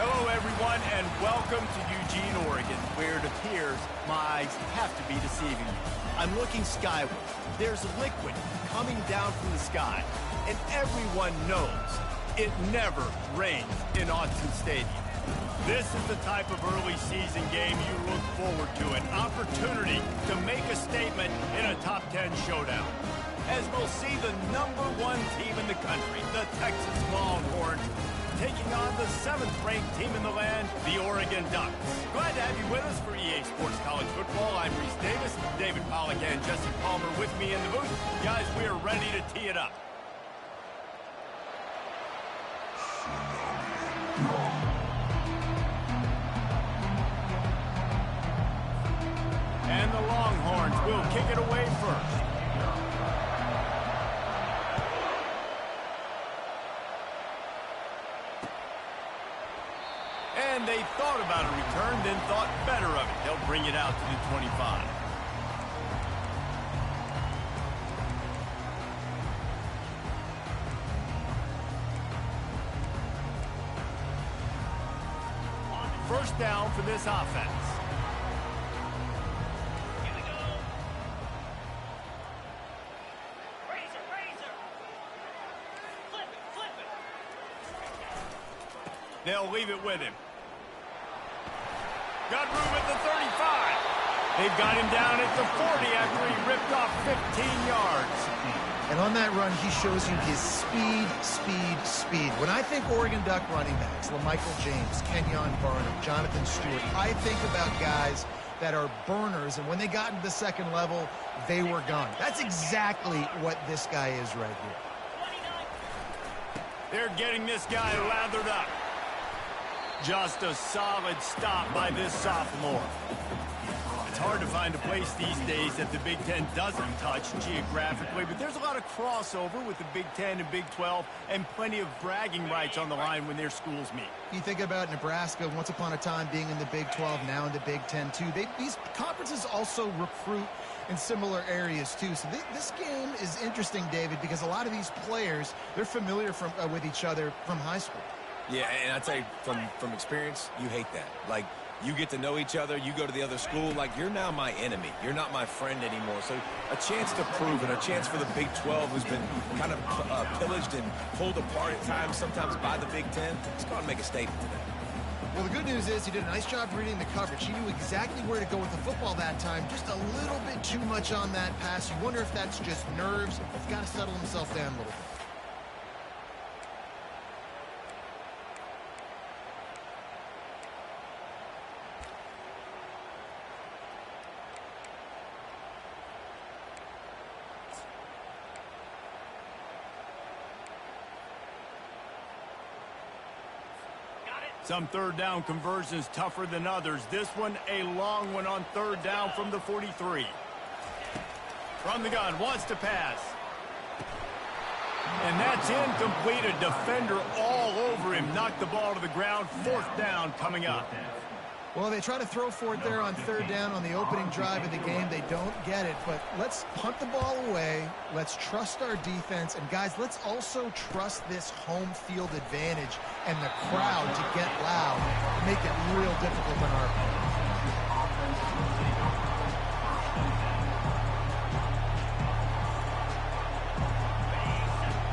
Hello, everyone, and welcome to Eugene, Oregon, where it appears my eyes have to be deceiving me. I'm looking skyward. There's liquid coming down from the sky, and everyone knows it never rains in Autzen Stadium. This is the type of early season game you look forward to, an opportunity to make a statement in a top 10 showdown. As we'll see the #1 team in the country, the Texas Longhorns, taking on the 7th-ranked team in the land, the Oregon Ducks. Glad to have you with us for EA Sports College Football. I'm Reese Davis, David Pollack and Jesse Palmer with me in the booth. Guys, we are ready to tee it up. And the Longhorns will kick it away first. And they thought about a return, then thought better of it. They'll bring it out to the 25. First down for this offense. Here we go. Razor, razor. Flip it, flip it. They'll leave it with him. Got room at the 35. They've got him down at the 40 after he ripped off 15 yards. And on that run, he shows you his speed, speed, speed. When I think Oregon Duck running backs, LaMichael James, Kenyon Barnum, Jonathan Stewart, I think about guys that are burners, and when they got into the second level, they were gone. That's exactly what this guy is right here. They're getting this guy lathered up. Just a solid stop by this sophomore. It's hard to find a place these days that the Big Ten doesn't touch geographically, but there's a lot of crossover with the Big Ten and Big 12 and plenty of bragging rights on the line when their schools meet. You think about Nebraska once upon a time being in the Big 12, now in the Big 10 too. These conferences also recruit in similar areas too. So this game is interesting, David, because a lot of these players, they're familiar with each other from high school. Yeah, and I tell you, from experience, you hate that. Like, you get to know each other, you go to the other school, like, you're now my enemy. You're not my friend anymore. So a chance to prove it, a chance for the Big 12, who's been kind of pillaged and pulled apart at times, sometimes by the Big 10. Let's go and make a statement today. Well, the good news is he did a nice job reading the coverage. He knew exactly where to go with the football that time. Just a little bit too much on that pass. You wonder if that's just nerves. He's got to settle himself down a little bit. Some third down conversions tougher than others. This one, a long one on third down from the 43. From the gun, wants to pass. And that's incomplete. A defender all over him. Knocked the ball to the ground. Fourth down coming up. Well, they try to throw for it there on third down on the opening drive of the game. They don't get it, but let's punt the ball away. Let's trust our defense. And, guys, let's also trust this home field advantage and the crowd to get loud and make it real difficult on our part.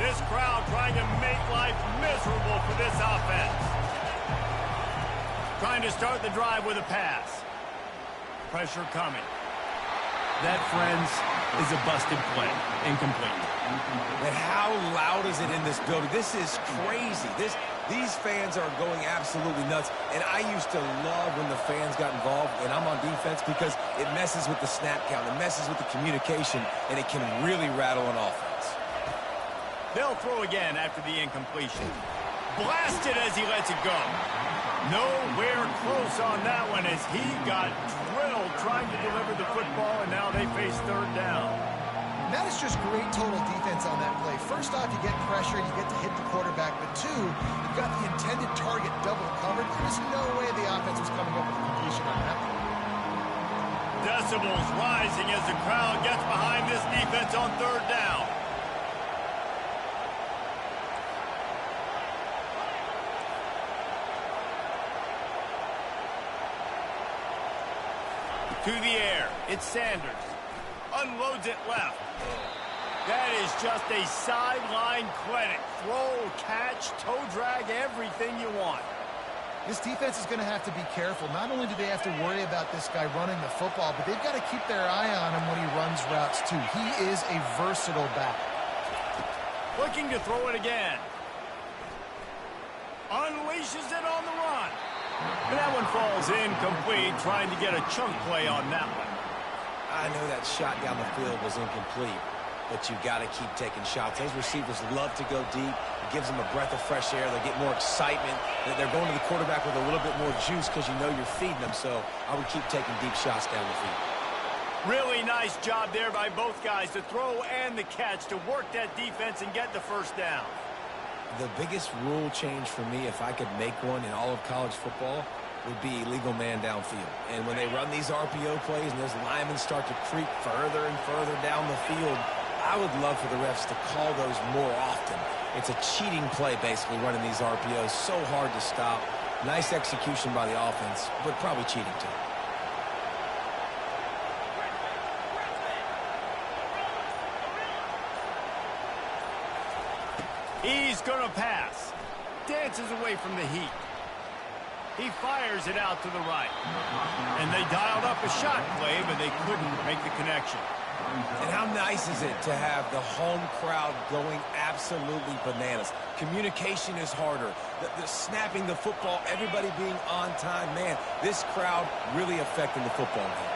This crowd trying to make life miserable for this offense. Trying to start the drive with a pass. Pressure coming. That, friends, is a busted play. Incomplete. And how loud is it in this building? This is crazy. These fans are going absolutely nuts. And I used to love when the fans got involved, and I'm on defense, because it messes with the snap count. It messes with the communication, and it can really rattle an offense. They'll throw again after the incompletion. Blasted as he lets it go. Nowhere close on that one as he got drilled trying to deliver the football, and now they face third down. That is just great total defense on that play. First off, you get pressure, you get to hit the quarterback, but two, you've got the intended target double covered. There's no way the offense was coming up with a completion on that one. Decibels rising as the crowd gets behind this defense on third down. To the air. It's Sanders. Unloads it left. That is just a sideline clinic. Throw, catch, toe drag, everything you want. This defense is going to have to be careful. Not only do they have to worry about this guy running the football, but they've got to keep their eye on him when he runs routes too. He is a versatile back. Looking to throw it again. Unleashes it on the run. And that one falls incomplete, trying to get a chunk play on that one. I know that shot down the field was incomplete, but you got to keep taking shots. Those receivers love to go deep. It gives them a breath of fresh air. They get more excitement. They're going to the quarterback with a little bit more juice because you know you're feeding them. So I would keep taking deep shots down the field. Really nice job there by both guys, the throw and the catch, to work that defense and get the first down. The biggest rule change for me, if I could make one in all of college football, would be legal man downfield. And when they run these RPO plays and those linemen start to creep further and further down the field, I would love for the refs to call those more often. It's a cheating play, basically, running these RPOs. So hard to stop. Nice execution by the offense, but probably cheating too. He's going to pass. Dances away from the heat. He fires it out to the right. And they dialed up a shot play, but they couldn't make the connection. And how nice is it to have the home crowd going absolutely bananas? Communication is harder. The snapping the football, everybody being on time. Man, this crowd really affecting the football game.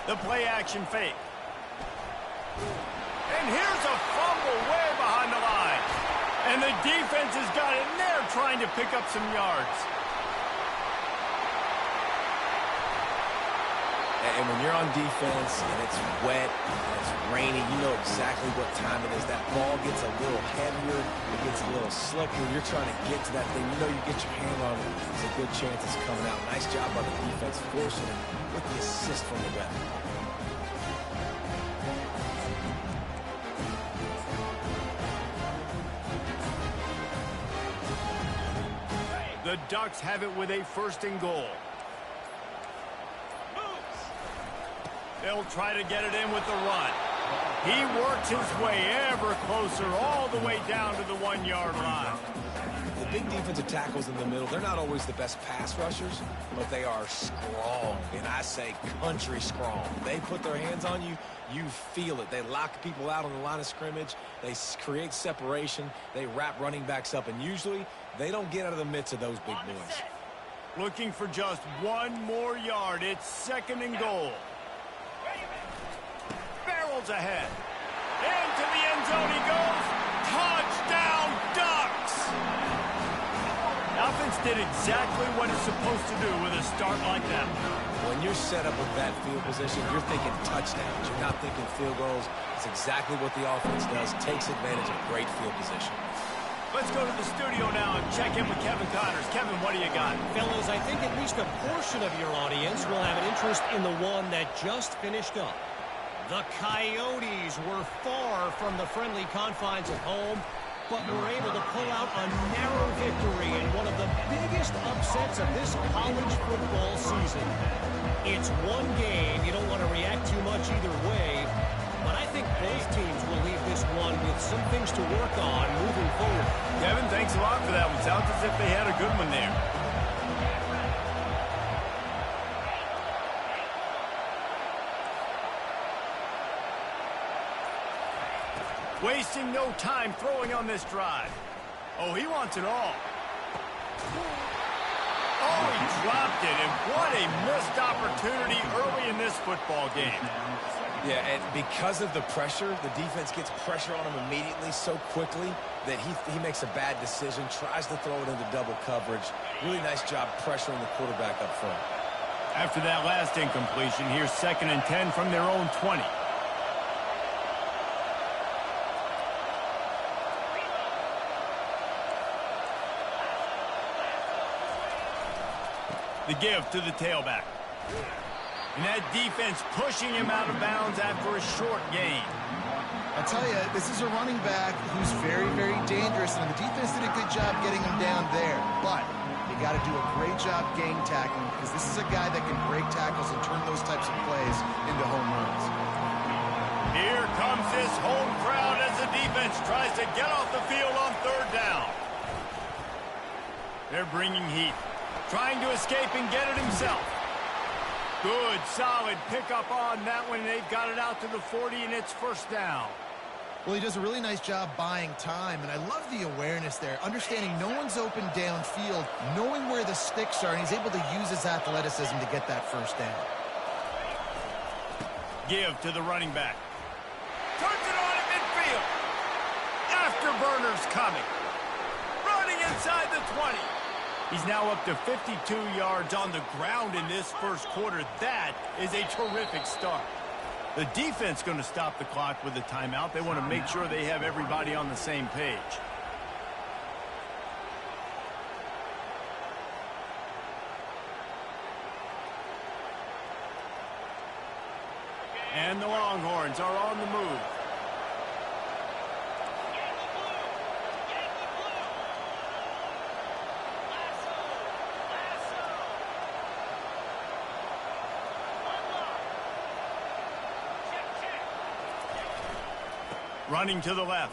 The play action fake. And here's a fumble way behind the line. And the defense has got it in there trying to pick up some yards. And when you're on defense and it's wet and it's rainy, you know exactly what time it is. That ball gets a little heavier, it gets a little slicker. You're trying to get to that thing. You know you get your hand on it. There's a good chance it's coming out. Nice job by the defense forcing it with the assist from the ref. The Ducks have it with a 1st and goal. They'll try to get it in with the run. He works his way ever closer all the way down to the 1-yard line. The big defensive tackles in the middle, they're not always the best pass rushers, but they are strong, and I say country strong. They put their hands on you, you feel it. They lock people out on the line of scrimmage. They create separation. They wrap running backs up, and usually they don't get out of the midst of those big boys. Looking for just 1 more yard. It's 2nd and goal. Barrels ahead. Into the end zone he goes. Touchdown, Ducks! Offense did exactly what it's supposed to do with a start like that. When you're set up with that field position, you're thinking touchdowns. You're not thinking field goals. It's exactly what the offense does. Takes advantage of great field position. Let's go to the studio now and check in with Kevin Connors. Kevin, what do you got? Fellas, I think at least a portion of your audience will have an interest in the one that just finished up. The Coyotes were far from the friendly confines of home, but were able to pull out a narrow victory in one of the biggest upsets of this college football season. It's one game. You don't want to react too much either way, but I think both teams will leave this one with some things to work on moving forward. Kevin, thanks a lot for that one. Sounds as if they had a good one there. Wasting no time throwing on this drive. Oh, he wants it all. Oh, he dropped it, and what a missed opportunity early in this football game. Yeah, and because of the pressure, the defense gets pressure on him immediately so quickly that he makes a bad decision, tries to throw it into double coverage. Really nice job pressuring the quarterback up front. After that last incompletion, here's 2nd and 10 from their own 20. The give to the tailback. And that defense pushing him out of bounds after a short gain. I tell you, this is a running back who's very, very dangerous, and the defense did a good job getting him down there. But you got to do a great job gang tackling because this is a guy that can break tackles and turn those types of plays into home runs. Here comes this home crowd as the defense tries to get off the field on third down. They're bringing heat, trying to escape and get it himself. Good, solid pickup on that one. They've got it out to the 40, and it's first down. Well, he does a really nice job buying time, and I love the awareness there, understanding no one's open downfield, knowing where the sticks are, and he's able to use his athleticism to get that first down. Give to the running back. Turns it on at midfield. Afterburners coming. Running inside the 20. He's now up to 52 yards on the ground in this first quarter. That is a terrific start. The defense going to stop the clock with a timeout. They want to make sure they have everybody on the same page. And the Longhorns are on the move. Running to the left.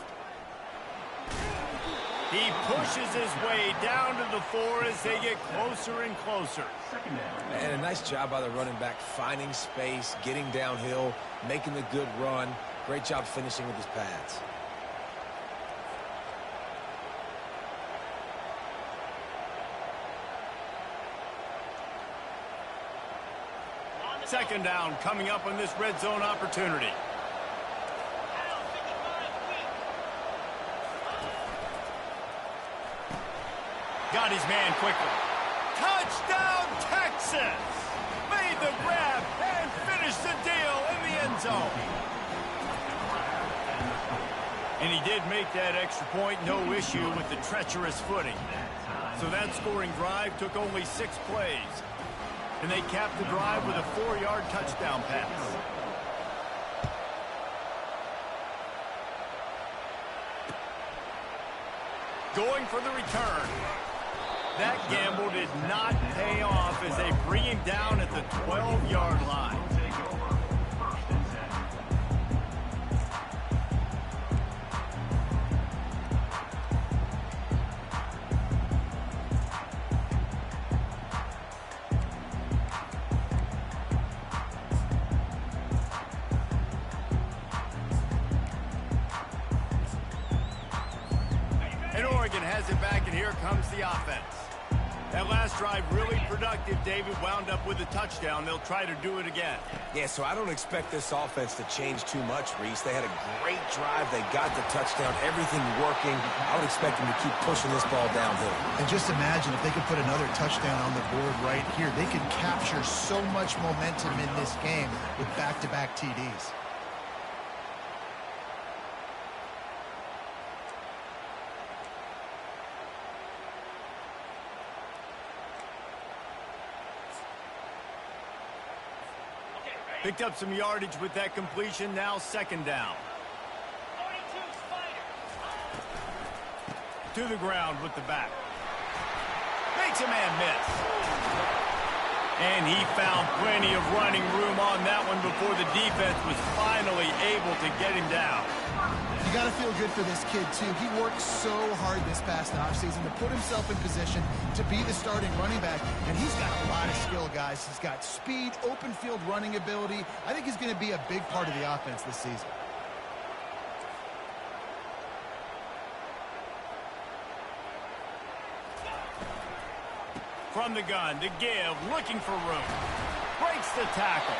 He pushes his way down to the 4 as they get closer and closer. And a nice job by the running back, finding space, getting downhill, making the good run. Great job finishing with his pads. Second down coming up on this red zone opportunity. Got his man quickly. Touchdown, Texas! Made the grab and finished the deal in the end zone. And he did make that extra point, no issue with the treacherous footing. So that scoring drive took only 6 plays. And they capped the drive with a 4-yard touchdown pass. Going for the return. That gamble did not pay off as they bring him down at the 12-yard line. And Oregon has it back, and here comes the offense. That last drive really productive. David wound up with a touchdown. They'll try to do it again. Yeah, so I don't expect this offense to change too much, Reese. They had a great drive. They got the touchdown. Everything working. I would expect them to keep pushing this ball downhill. And just imagine if they could put another touchdown on the board right here. They could capture so much momentum in this game with back-to-back TDs. Picked up some yardage with that completion. Now second down. To the ground with the back. Makes a man miss. And he found plenty of running room on that one before the defense was finally able to get him down. You got to feel good for this kid, too. He worked so hard this past offseason to put himself in position to be the starting running back, and he's got a lot of skill, guys. He's got speed, open field running ability. I think he's going to be a big part of the offense this season. From the gun to give, looking for room. Breaks the tackle.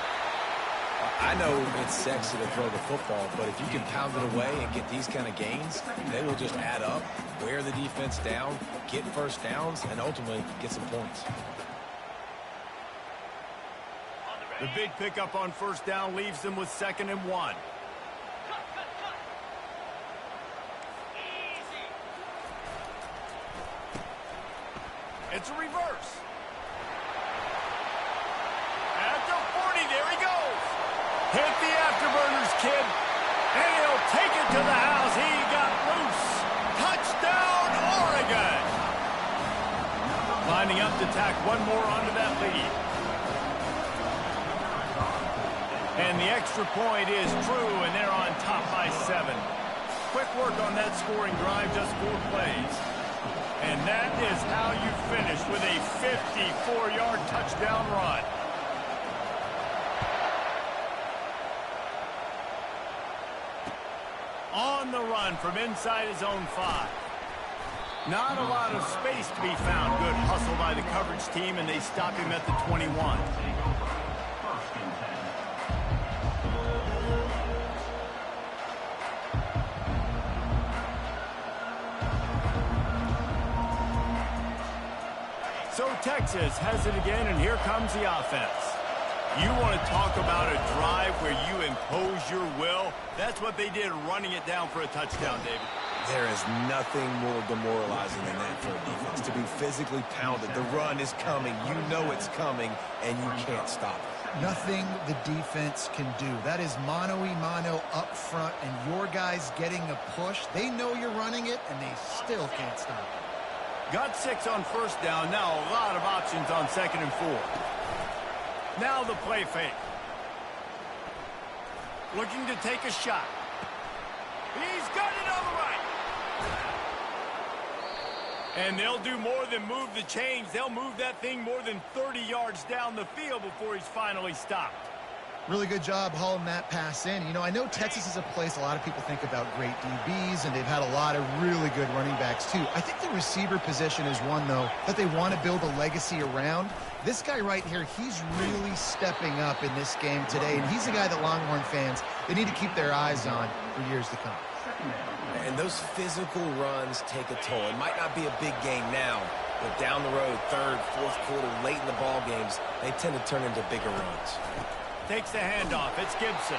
I know it's sexy to throw the football, but if you can pound it away and get these kind of gains, they will just add up, wear the defense down, get first downs, and ultimately get some points. The big pickup on first down leaves them with 2nd and 1. It's a reverse. At the 40, there he goes. Hit the afterburners, kid. And he'll take it to the house. He got loose. Touchdown, Oregon. Lining to tack one more onto that lead. And the extra point is true, and they're on top by 7. Quick work on that scoring drive, just 4 plays. And that is how you finish with a 54-yard touchdown run. On the run from inside his own 5. Not a lot of space to be found. Good hustle by the coverage team, and they stop him at the 21. So Texas has it again, and here comes the offense. You want to talk about a drive where you impose your will? That's what they did, running it down for a touchdown, David. There is nothing more demoralizing than that for a defense, to be physically pounded. The run is coming. You know it's coming, and you can't stop it. Nothing the defense can do. That is mano-a-mano up front, and your guys getting a push. They know you're running it, and they still can't stop it. Got 6 on first down. Now a lot of options on 2nd and 4. Now the play fake. Looking to take a shot. He's got it on the right. And they'll do more than move the chains. They'll move that thing more than 30 yards down the field before he's finally stopped. Really good job hauling that pass in. You know, I know Texas is a place a lot of people think about great DBs, and they've had a lot of really good running backs too. I think the receiver position is one, though, that they want to build a legacy around. This guy right here, he's really stepping up in this game today, and he's a guy that Longhorn fans, they need to keep their eyes on for years to come. And those physical runs take a toll. It might not be a big game now, but down the road, 3rd, 4th quarter, late in the ball games, they tend to turn into bigger runs. Takes the handoff. It's Gibson.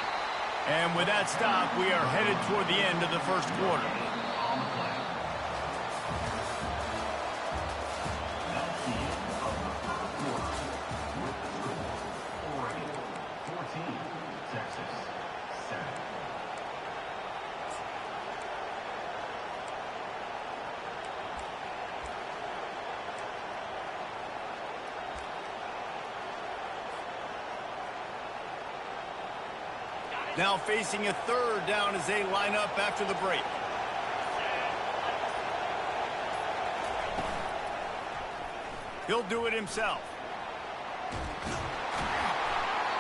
And with that stop, we are headed toward the end of the first quarter. Now facing a 3rd down as they line up after the break. He'll do it himself.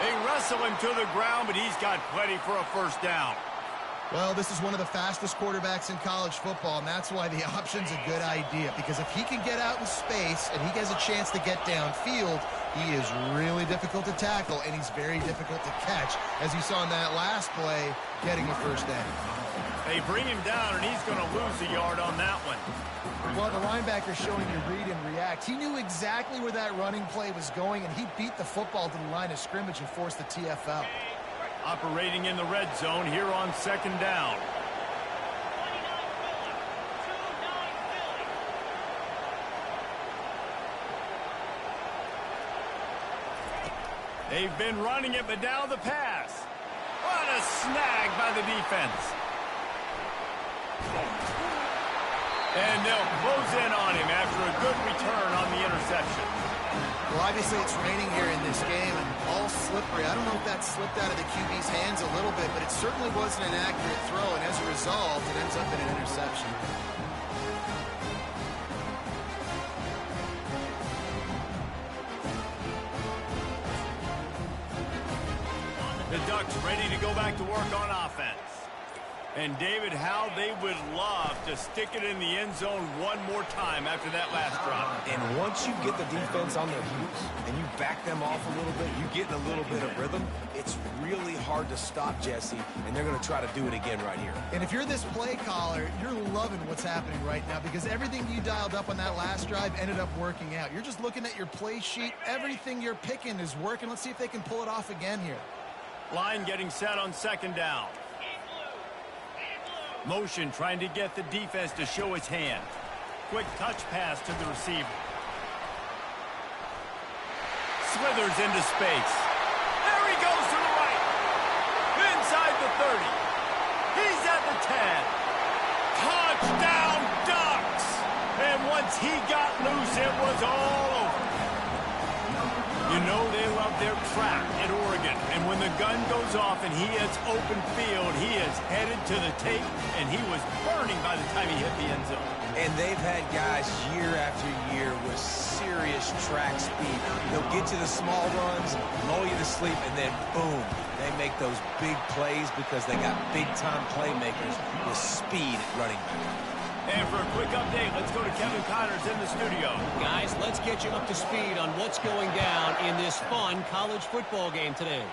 They wrestle him to the ground, but he's got plenty for a first down. Well, this is one of the fastest quarterbacks in college football, and that's why the option's a good idea, because if he can get out in space and he has a chance to get downfield, he is really difficult to tackle, and he's very difficult to catch, as you saw in that last play, getting a first down. They bring him down, and he's going to lose a yard on that one. Well, the linebacker showing you read and react. He knew exactly where that running play was going, and he beat the football to the line of scrimmage and forced the TFL. Operating in the red zone here on 2nd down. They've been running it, but now the pass. What a snag by the defense. And they'll close in on him after a good return on the interception. Well, obviously it's raining here in this game, and all slippery. I don't know if that slipped out of the QB's hands a little bit, but it certainly wasn't an accurate throw, and as a result, it ends up in an interception. The Ducks ready to go back to work on offense. And, David, how they would love to stick it in the end zone one more time after that last drive. And once you get the defense on their heels and you back them off a little bit, you get in a little bit of rhythm, it's really hard to stop, Jesse, and they're going to try to do it again right here. And if you're this play caller, you're loving what's happening right now, because everything you dialed up on that last drive ended up working out. You're just looking at your play sheet. Everything you're picking is working. Let's see if they can pull it off again here. Line getting set on 2nd down. Motion trying to get the defense to show his hand. Quick touch pass to the receiver. Slithers into space. There he goes to the right. Inside the 30. He's at the 10. Touchdown Ducks! And once he got loose, it was all over. You know they love their trap at Oregon. And when the gun goes off and he hits open field, he is headed to the tape, and he was burning by the time he hit the end zone. And they've had guys year after year with serious track speed. They'll get you the small runs, lull you to sleep, and then boom, they make those big plays because they got big-time playmakers with speed at running back. And for a quick update, let's go to Kevin Connors in the studio. Guys, let's get you up to speed on what's going down in this fun college football game today.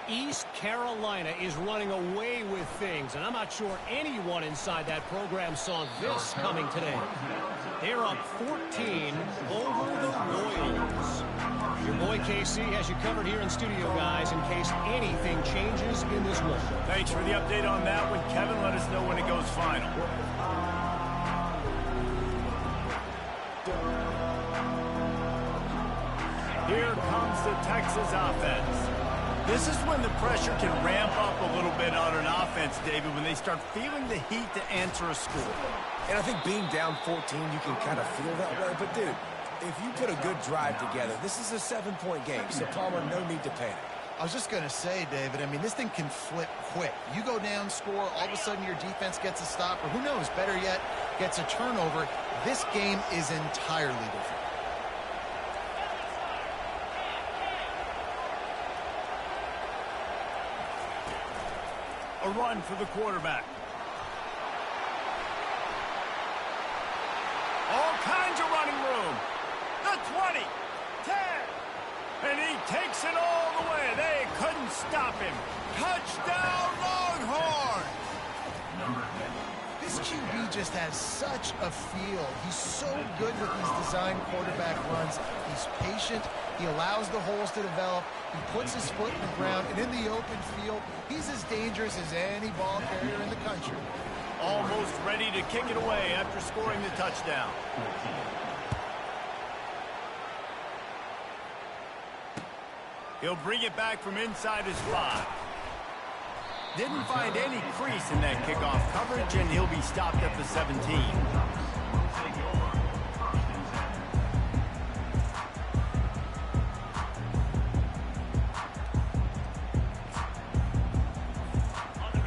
East Carolina is running away with things, and I'm not sure anyone inside that program saw this coming today. They're up 14 over the Royals. Your boy KC has you covered here in studio, guys, in case anything changes in this one. Thanks for the update on that one, Kevin. Let us know when it goes final. Here comes the Texas offense. This is when the pressure can ramp up a little bit on an offense, David, when they start feeling the heat to answer a score. And I think being down 14, you can kind of feel that way. But, dude, if you put a good drive together, this is a 7-point game. So, Palmer, no need to panic. I was just going to say, David, I mean, this thing can flip quick. You go down, score, all of a sudden your defense gets a stop, or who knows, better yet, gets a turnover. This game is entirely different. A run for the quarterback. All kinds of running room. The 20, 10, and he takes it all the way. They couldn't stop him. Touchdown, Longhorn! This QB just has such a feel. He's so good with these design quarterback runs. He's patient. He allows the holes to develop. He puts his foot in the ground, and in the open field, he's as dangerous as any ball carrier in the country. Almost ready to kick it away after scoring the touchdown. He'll bring it back from inside his 5. Didn't find any crease in that kickoff coverage, and he'll be stopped at the 17.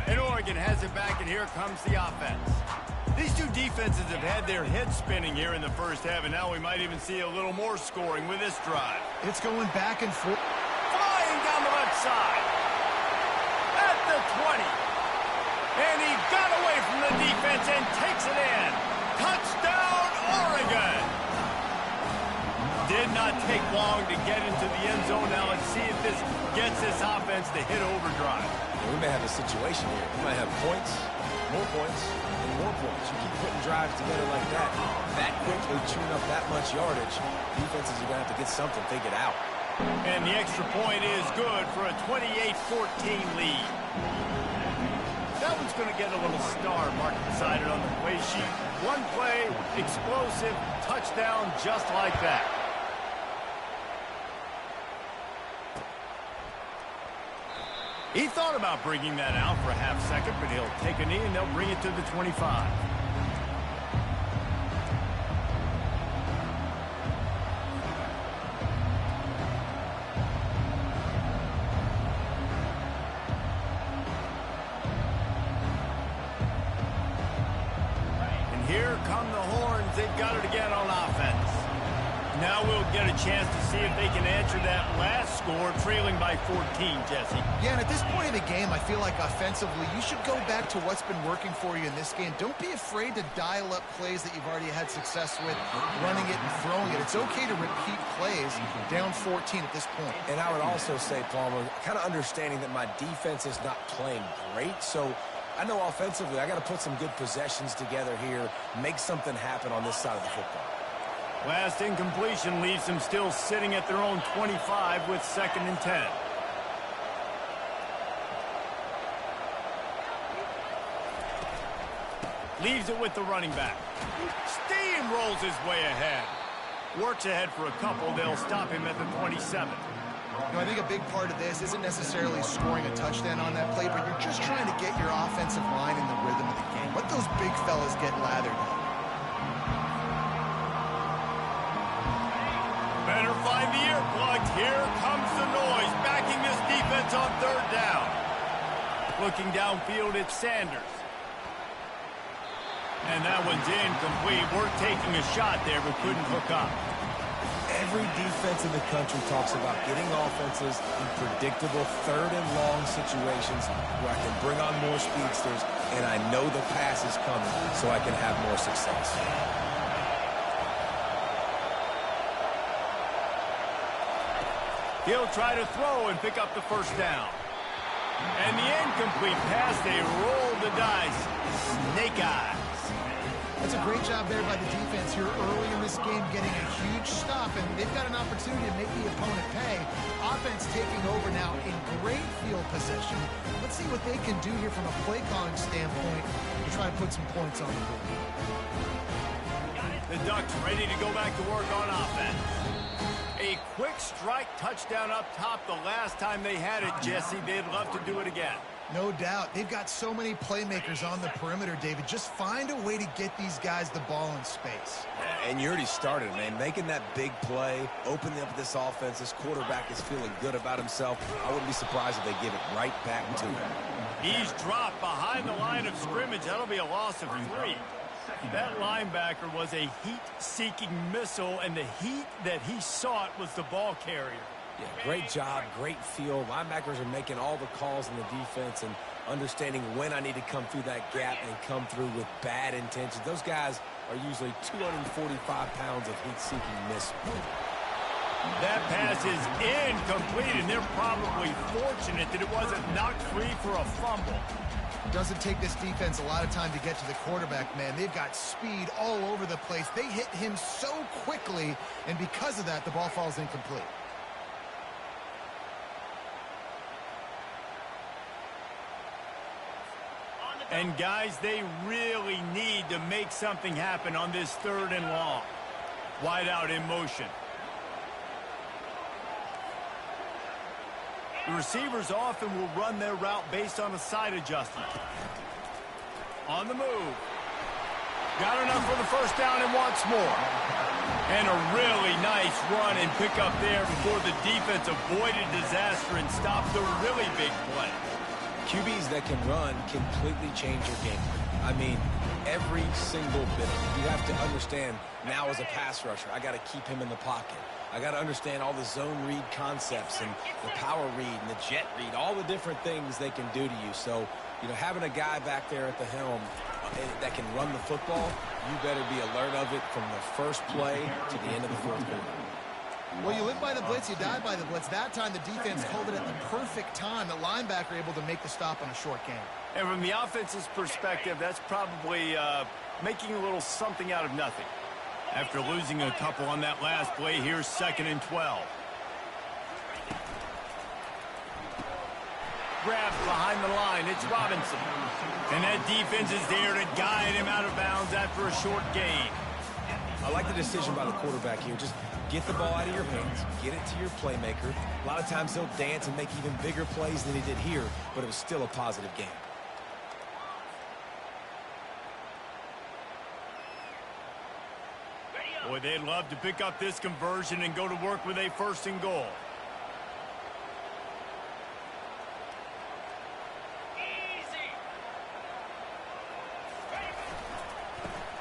And Oregon has it back, and here comes the offense. These two defenses have had their heads spinning here in the first half, and now we might even see a little more scoring with this drive. It's going back and forth. Flying down the left side. At the 20. And he got away from the defense and takes it in. Touchdown, Oregon. Did not take long to get into the end zone. Now let's see if this gets this offense to hit overdrive. We may have a situation here. We might have points, and more points. You keep putting drives together like that quickly, chewing up that much yardage, defenses are going to have to get something figured out. And the extra point is good for a 28-14 lead. That one's going to get a little star marked beside it on the play sheet. One play, explosive, touchdown just like that. He thought about bringing that out for a half second, but he'll take a knee and they'll bring it to the 25. Here come the Horns. They've got it again on offense. Now we'll get a chance to see if they can answer that last score, trailing by 14, Jesse. Yeah, and at this point in the game, I feel like offensively, you should go back to what's been working for you in this game. Don't be afraid to dial up plays that you've already had success with, running it and throwing it. It's okay to repeat plays down 14 at this point. And I would also say, Palmer, kind of understanding that my defense is not playing great, so I know offensively I got to put some good possessions together here, make something happen on this side of the football. Last incompletion leaves them still sitting at their own 25 with 2nd and 10. Leaves it with the running back. Steamrolls his way ahead. Works ahead for a couple. They'll stop him at the 27. You know, I think a big part of this isn't necessarily scoring a touchdown on that play, but you're just trying to get your offensive line in the rhythm of the game. Let those big fellas get lathered. Better find the earplugs. Here comes the noise, backing this defense on third down. Looking downfield, it's Sanders. And that one's incomplete. We're taking a shot there, but couldn't hook up. Every defense in the country talks about getting offenses in predictable third and long situations where I can bring on more speedsters and I know the pass is coming so I can have more success. He'll try to throw and pick up the first down. And the incomplete pass, they roll the dice. Snake eyes. That's a great job there by the defense here early in this game, getting a huge stop, and they've got an opportunity to make the opponent pay. Offense taking over now in great field possession. Let's see what they can do here from a play calling standpoint to try to put some points on the board. The Ducks ready to go back to work on offense. A quick strike touchdown up top the last time they had it, Jesse. They'd love to do it again. No doubt. They've got so many playmakers on the perimeter, David. Just find a way to get these guys the ball in space. And you already started, man. Making that big play, opening up this offense. This quarterback is feeling good about himself. I wouldn't be surprised if they give it right back to him. He's dropped behind the line of scrimmage. That'll be a loss of 3. That linebacker was a heat-seeking missile, and the heat that he sought was the ball carrier. Yeah, great job, great feel. Linebackers are making all the calls in the defense and understanding when I need to come through that gap and come through with bad intentions. Those guys are usually 245 pounds of heat-seeking missile. That pass is incomplete, and they're probably fortunate that it wasn't knocked free for a fumble. Doesn't take this defense a lot of time to get to the quarterback, man. They've got speed all over the place. They hit him so quickly, and because of that, the ball falls incomplete. And, guys, they really need to make something happen on this 3rd and long. Wide out in motion. The receivers often will run their route based on a side adjustment. On the move. Got enough for the first down and wants more. And a really nice run and pick up there before the defense avoided disaster and stopped the really big play. QBs that can run completely change your game. I mean, every single bit of it. You have to understand now as a pass rusher, I got to keep him in the pocket. I got to understand all the zone read concepts and the power read and the jet read, all the different things they can do to you. So, you know, having a guy back there at the helm that can run the football, you better be alert of it from the first play to the end of the 4th quarter. Well, you live by the blitz, you die by the blitz. That time the defense called it at the perfect time. The linebacker able to make the stop on a short game. And from the offense's perspective, that's probably making a little something out of nothing. After losing a couple on that last play, here's 2nd and 12. Grabs behind the line, it's Robinson. And that defense is there to guide him out of bounds after a short gain. I like the decision by the quarterback here. Just get the ball out of your hands, get it to your playmaker. A lot of times he'll dance and make even bigger plays than he did here, but it was still a positive game. Boy, they'd love to pick up this conversion and go to work with a 1st and goal. Easy.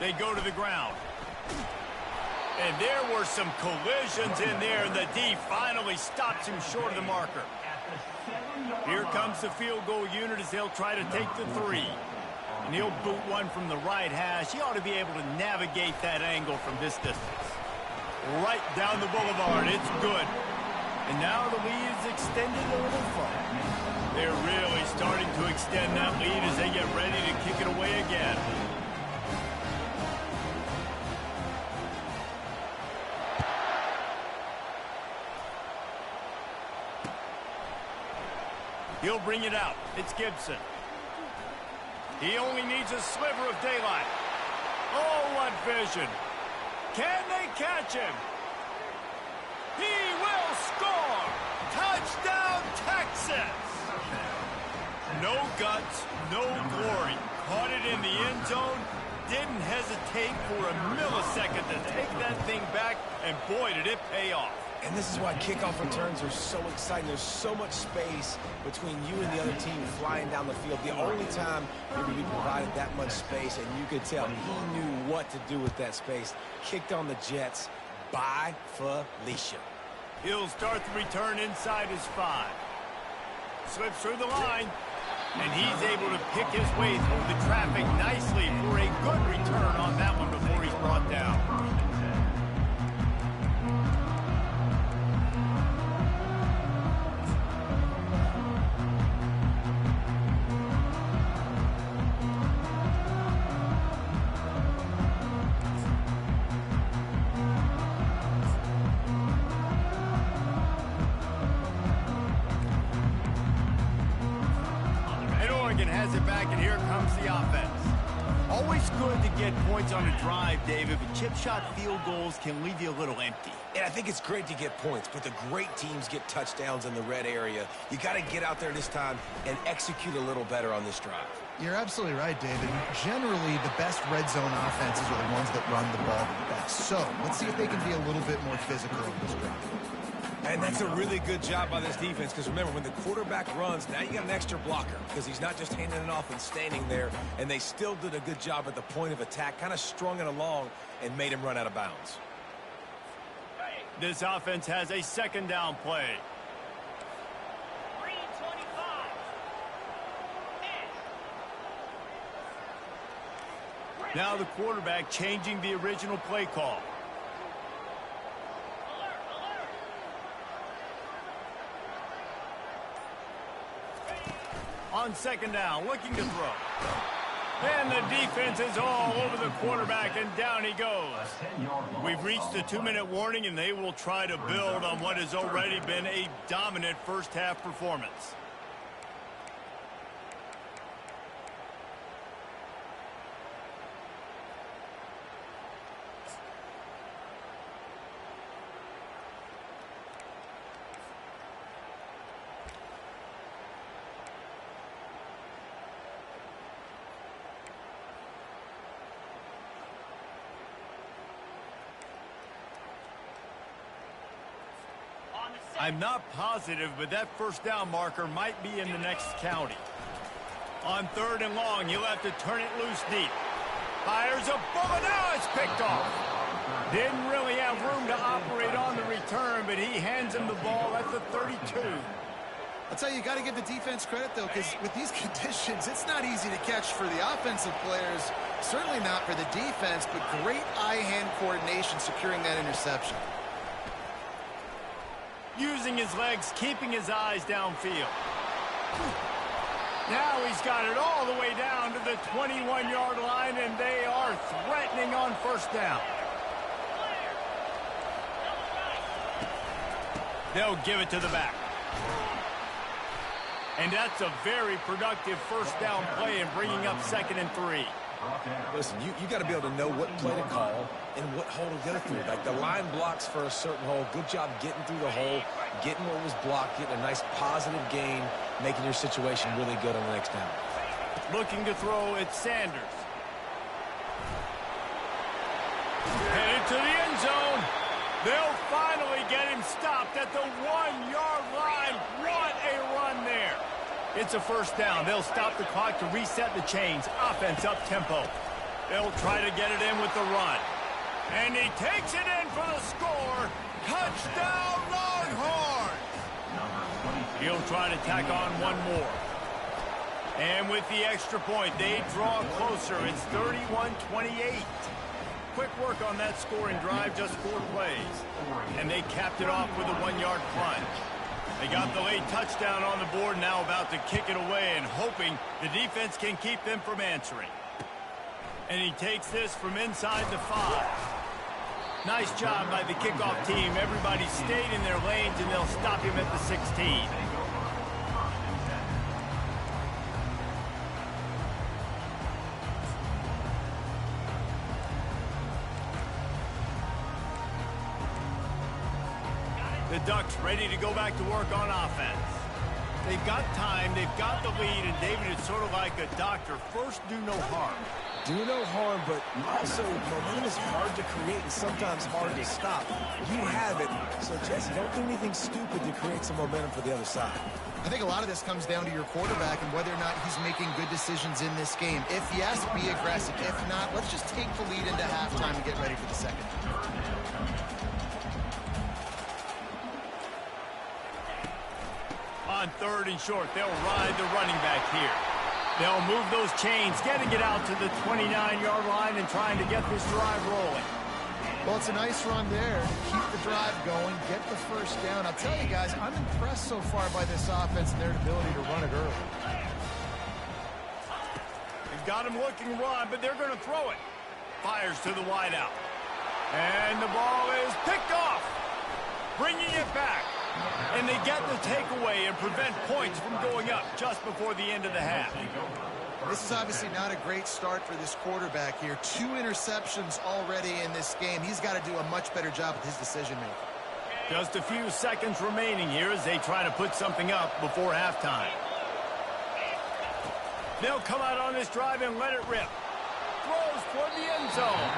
They go to the ground. And there were some collisions in there, and the D finally stops him short of the marker. Here comes the field goal unit as they'll try to take the 3. And he'll boot one from the right hash. He ought to be able to navigate that angle from this distance. Right down the boulevard. It's good. And now the lead is extended a little further. They're really starting to extend that lead as they get ready to kick it away again. He'll bring it out. It's Gibson. He only needs a sliver of daylight. Oh, what vision. Can they catch him? He will score! Touchdown, Texas! No guts, no glory. Caught it in the end zone. Didn't hesitate for a millisecond to take that thing back, and boy, did it pay off. And this is why kickoff returns are so exciting. There's so much space between you and the other team flying down the field. The only time you're going to be provided that much space, and you could tell he knew what to do with that space. Kicked on the Jets by Felicia. He'll start the return inside his 5. Slips through the line, and he's able to pick his way through the traffic nicely for a good return on that one before he's brought down. Has it back, and here comes the offense. Always good to get points on a drive, David, but chip shot field goals can leave you a little empty. And I think it's great to get points, but the great teams get touchdowns in the red area. You got to get out there this time and execute a little better on this drive. You're absolutely right, David. Generally, the best red zone offenses are the ones that run the ball the best. So let's see if they can be a little bit more physical in this drive. And that's a really good job by this defense, because remember, when the quarterback runs, now you got an extra blocker, because he's not just handing it off and standing there, and they still did a good job at the point of attack, kind of strung it along and made him run out of bounds. This offense has a second down play. Green 25. Now the quarterback changing the original play call. On second down, looking to throw. And the defense is all over the quarterback, and down he goes. We've reached the 2-minute warning, and they will try to build on what has already been a dominant first-half performance. I'm not positive, but that first down marker might be in the next county. On third and long, he'll have to turn it loose deep. Fires a bullet. Now it's picked off. Didn't really have room to operate on the return, but he hands him the ball at the 32. I'll tell you, you got to give the defense credit, though, because with these conditions, it's not easy to catch for the offensive players. Certainly not for the defense, but great eye-hand coordination securing that interception. Using his legs, keeping his eyes downfield. Now he's got it all the way down to the 21-yard line, and they are threatening on first down. They'll give it to the back. And that's a very productive first down play in bringing up 2nd and 3. Listen, you got to be able to know what play to call and what hole to go through. Like, the line blocks for a certain hole. Good job getting through the hole, getting what was blocked, getting a nice positive gain, making your situation really good on the next down. Looking to throw, it's Sanders. Headed to the end zone. They'll finally get him stopped at the 1-yard line. What a run there. It's a first down. They'll stop the clock to reset the chains. Offense up tempo. They'll try to get it in with the run. And he takes it in for the score. Touchdown, Longhorns! He'll try to tack on one more. And with the extra point, they draw closer. It's 31-28. Quick work on that scoring drive, just 4 plays. And they capped it off with a 1-yard plunge. They got the late touchdown on the board, now about to kick it away and hoping the defense can keep them from answering. And he takes this from inside the 5. Nice job by the kickoff team. Everybody stayed in their lanes, and they'll stop him at the 16. The Ducks ready to go back to work on offense. They've got time, they've got the lead, and David, it's sort of like a doctor. First, do no harm. do no harm, but also momentum is hard to create and sometimes hard to stop. You have it, so Jesse, don't do anything stupid to create some momentum for the other side. I think a lot of this comes down to your quarterback and whether or not he's making good decisions in this game. If yes, be aggressive. If not, let's just take the lead into halftime and get ready for the second. On 3rd and short, they'll ride the running back here. They'll move those chains, getting it out to the 29-yard line and trying to get this drive rolling. Well, it's a nice run there to keep the drive going, get the first down. I'll tell you guys, I'm impressed so far by this offense and their ability to run it early. They've got him looking run, but they're going to throw it. Fires to the wideout. And the ball is picked off, bringing it back. And they get the takeaway and prevent points from going up just before the end of the half. This is obviously not a great start for this quarterback here. 2 interceptions already in this game. He's got to do a much better job with his decision-making. Just a few seconds remaining here as they try to put something up before halftime. They'll come out on this drive and let it rip. Throws toward the end zone.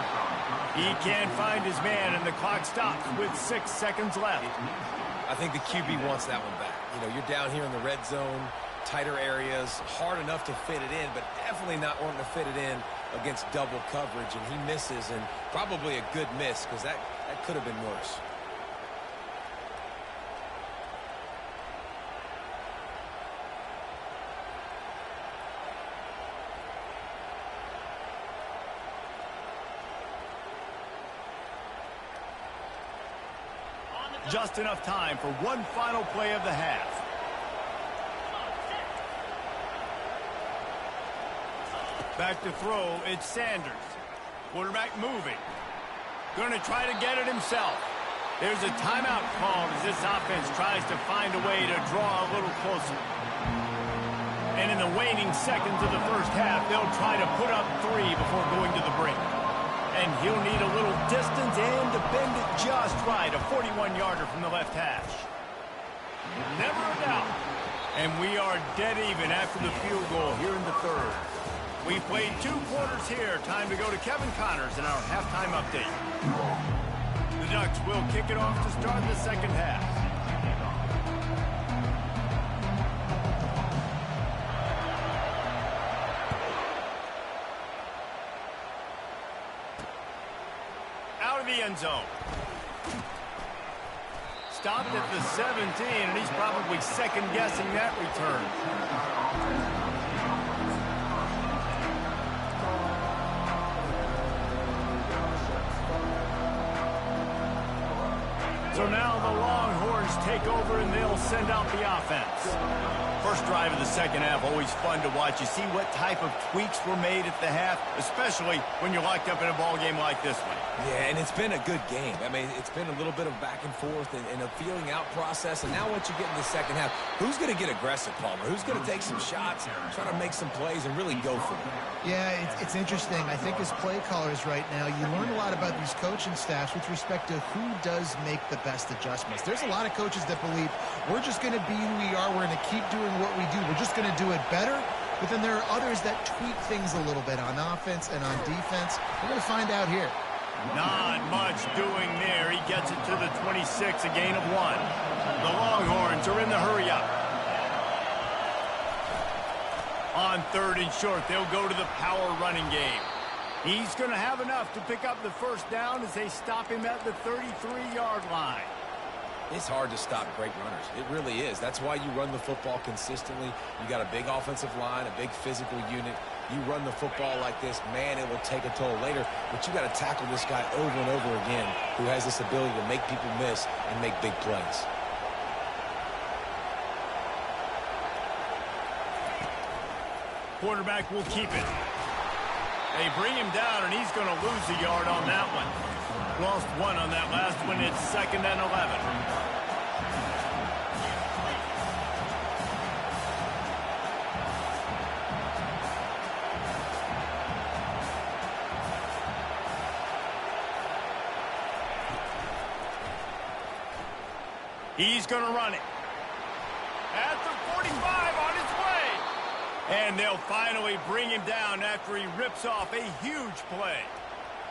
He can't find his man, and the clock stops with 6 seconds left. I think the QB wants that one back. You know, you're down here in the red zone, tighter areas, hard enough to fit it in, but definitely not wanting to fit it in against double coverage, and he misses, and probably a good miss because that could have been worse. Just enough time for one final play of the half. Back to throw, it's Sanders. Quarterback moving. Going to try to get it himself. There's a timeout called as this offense tries to find a way to draw a little closer. And in the waning seconds of the first half, they'll try to put up 3 before going to the brink. And he'll need a little distance and to bend it just right. A 41-yarder from the left hash. Never a doubt. And we are dead even after the field goal here in the 3rd. We played 2 quarters here. Time to go to Kevin Connors in our halftime update. The Ducks will kick it off to start the second half. The end zone. Stopped at the 17, and he's probably second-guessing that return. So now the Longhorns take over, and they'll send out the offense. First drive of the second half, always fun to watch. You see what type of tweaks were made at the half, especially when you're locked up in a ball game like this one. Yeah, and it's been a good game. I mean, it's been a little bit of back and forth and a feeling out process. And now once you get in the second half, who's going to get aggressive, Palmer? Who's going to take some shots, try to make some plays, and really go for it? Yeah, it's interesting. I think as play callers right now, you learn a lot about these coaching staffs with respect to who does make the best adjustments. There's a lot of coaches that believe we're just going to be who we are. We're going to keep doing what we do. We're just going to do it better. But then there are others that tweak things a little bit on offense and on defense. We're going to find out here. Not much doing there. He gets it to the 26, a gain of 1. The Longhorns are in the hurry-up. On 3rd and short, they'll go to the power running game. He's going to have enough to pick up the first down as they stop him at the 33-yard line. It's hard to stop great runners. It really is. That's why you run the football consistently. You got a big offensive line, a big physical unit. You run the football like this, man, it will take a toll later. But you got to tackle this guy over and over again who has this ability to make people miss and make big plays. Quarterback will keep it. They bring him down, and he's going to lose a yard on that one. Lost 1 on that last one. It's 2nd and 11. He's going to run it. At the 45 on his way. And they'll finally bring him down after he rips off a huge play.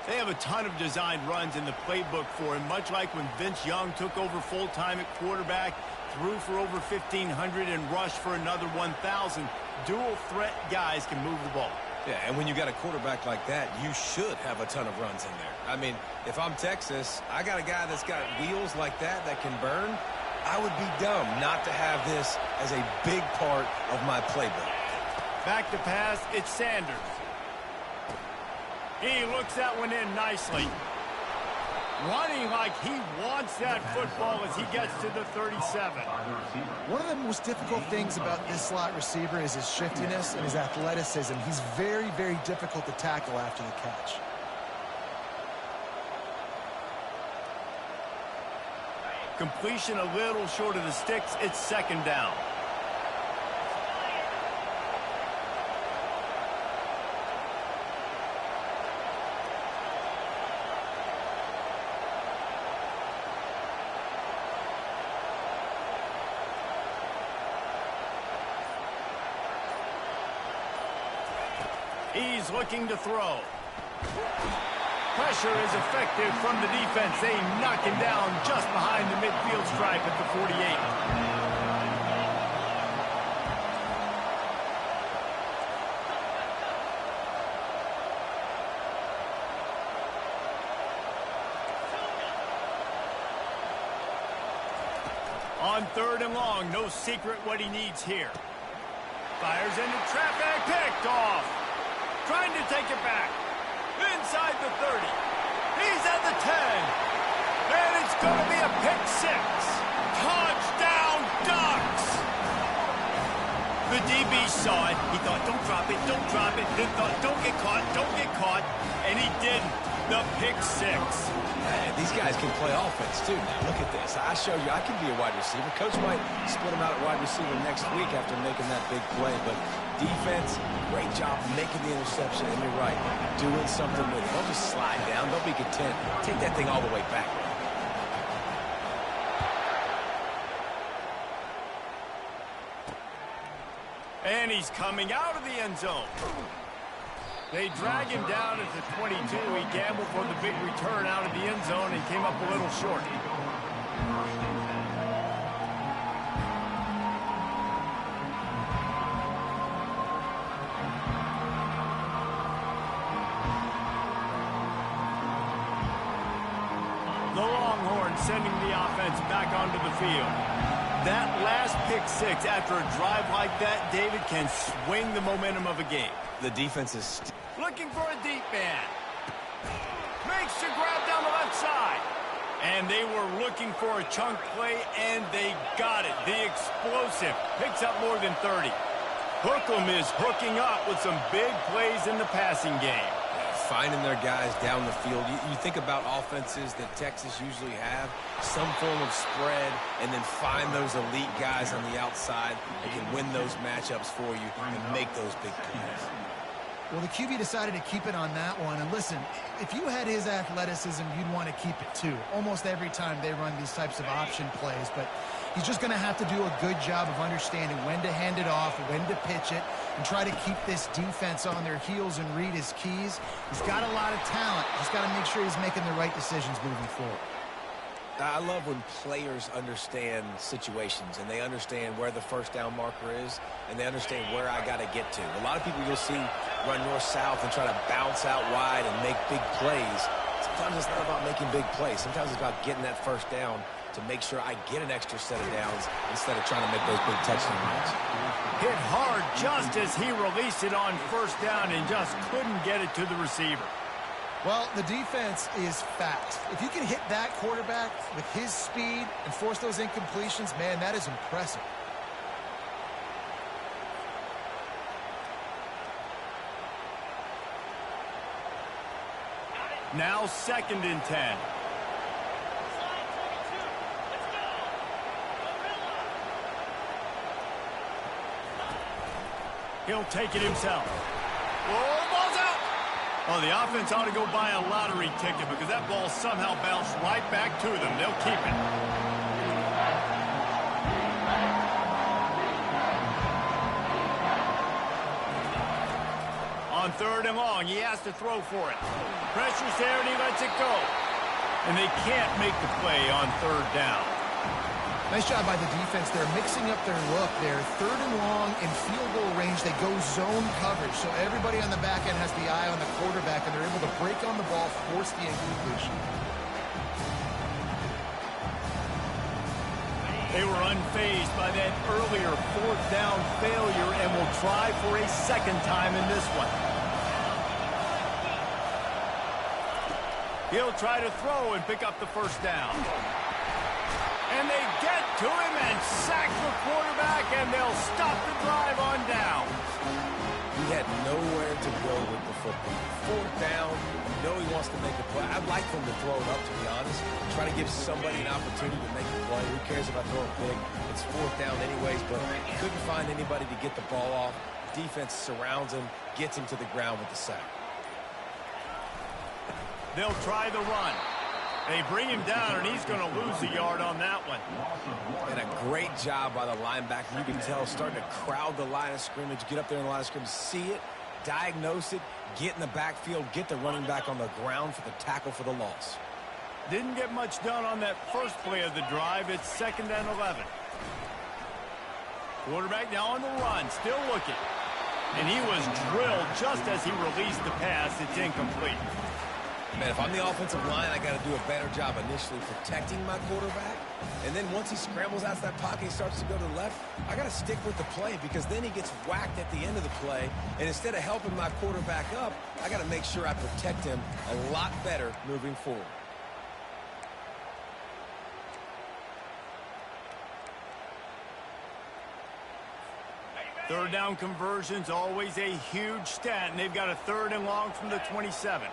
They have a ton of designed runs in the playbook for him, much like when Vince Young took over full-time at quarterback, threw for over 1,500 and rushed for another 1,000. Dual-threat guys can move the ball. Yeah, and when you got a quarterback like that, you should have a ton of runs in there. I mean, if I'm Texas, I got a guy that's got wheels like that can burn. I would be dumb not to have this as a big part of my playbook. Back to pass, it's Sanders. He looks that one in nicely. Running like he wants that football as he gets to the 37. One of the most difficult things about this slot receiver is his shiftiness and his athleticism. He's very, very difficult to tackle after the catch. Completion a little short of the sticks. It's second down. He's looking to throw. Pressure is effective from the defense. They knock him down just behind the midfield stripe at the 48. On third and long, no secret what he needs here. Fires into traffic, picked off. Trying to take it back. Inside the 30. He's at the 10. And it's going to be a pick six. Touchdown, Ducks! The DB saw it. He thought, don't drop it, don't drop it. Then thought, don't get caught, don't get caught. And he didn't. The pick six. Man, these guys can play offense, too. Now, look at this. I showed you I can be a wide receiver. Coach might split him out at wide receiver next week after making that big play. But defense, great job making the interception. And you're right, doing something with it. Don't just slide down. Don't be content. Take that thing all the way back. And he's coming out of the end zone. They drag him down at the 22. He gambled for the big return out of the end zone and came up a little short. The Longhorns sending the offense back onto the field. That last pick six after a drive like that, David, can swing the momentum of a game. The defense is looking for a deep man. Makes the grab down the left side. And they were looking for a chunk play, and they got it. The explosive picks up more than 30. Hookem is hooking up with some big plays in the passing game. Finding their guys down the field. You think about offenses that Texas usually have, some form of spread, and then find those elite guys on the outside that can win those matchups for you and make those big plays. Well, the QB decided to keep it on that one. And listen, if you had his athleticism, you'd want to keep it too. Almost every time they run these types of option plays. But he's just going to have to do a good job of understanding when to hand it off, when to pitch it, and try to keep this defense on their heels and read his keys. He's got a lot of talent. Just got to make sure he's making the right decisions moving forward. I love when players understand situations and they understand where the first down marker is and they understand where I got to get to. A lot of people you'll see run north-south and try to bounce out wide and make big plays. Sometimes it's not about making big plays. Sometimes it's about getting that first down to make sure I get an extra set of downs instead of trying to make those big touchdown runs. Hit hard just as he released it on first down and just couldn't get it to the receiver. Well, the defense is fast. If you can hit that quarterback with his speed and force those incompletions, man, that is impressive. Now 2nd and 10. He'll take it himself. Oh, ball's out. Oh, the offense ought to go buy a lottery ticket because that ball somehow bounced right back to them. They'll keep it. On 3rd and long, he has to throw for it. Pressure's there, and he lets it go. And they can't make the play on 3rd down. Nice job by the defense. They're mixing up their look. They're 3rd and long in field goal range. They go zone coverage. So everybody on the back end has the eye on the quarterback, and they're able to break on the ball, force the incompletion. They were unfazed by that earlier 4th down failure and will try for a 2nd time in this one. He'll try to throw and pick up the 1st down. And they get to him and sack the quarterback, and they'll stop the drive on down. He had nowhere to go with the football. 4th down, you know he wants to make a play. I'd like for him to throw it up, to be honest. Try to give somebody an opportunity to make a play. Who cares if I throw it big? It's 4th down anyways, but couldn't find anybody to get the ball off. Defense surrounds him, gets him to the ground with the sack. They'll try the run. They bring him down, and he's going to lose a yard on that one. And a great job by the linebacker. You can tell starting to crowd the line of scrimmage, get up there in the line of scrimmage, see it, diagnose it, get in the backfield, get the running back on the ground for the tackle for the loss. Didn't get much done on that first play of the drive. It's 2nd and 11. Quarterback now on the run, still looking. And he was drilled just as he released the pass. It's incomplete. Man, if I'm the offensive line, I got to do a better job initially protecting my quarterback. And then once he scrambles out of that pocket, he starts to go to the left, I got to stick with the play because then he gets whacked at the end of the play. And instead of helping my quarterback up, I got to make sure I protect him a lot better moving forward. Third down conversion's always a huge stat, and they've got a 3rd and long from the 27.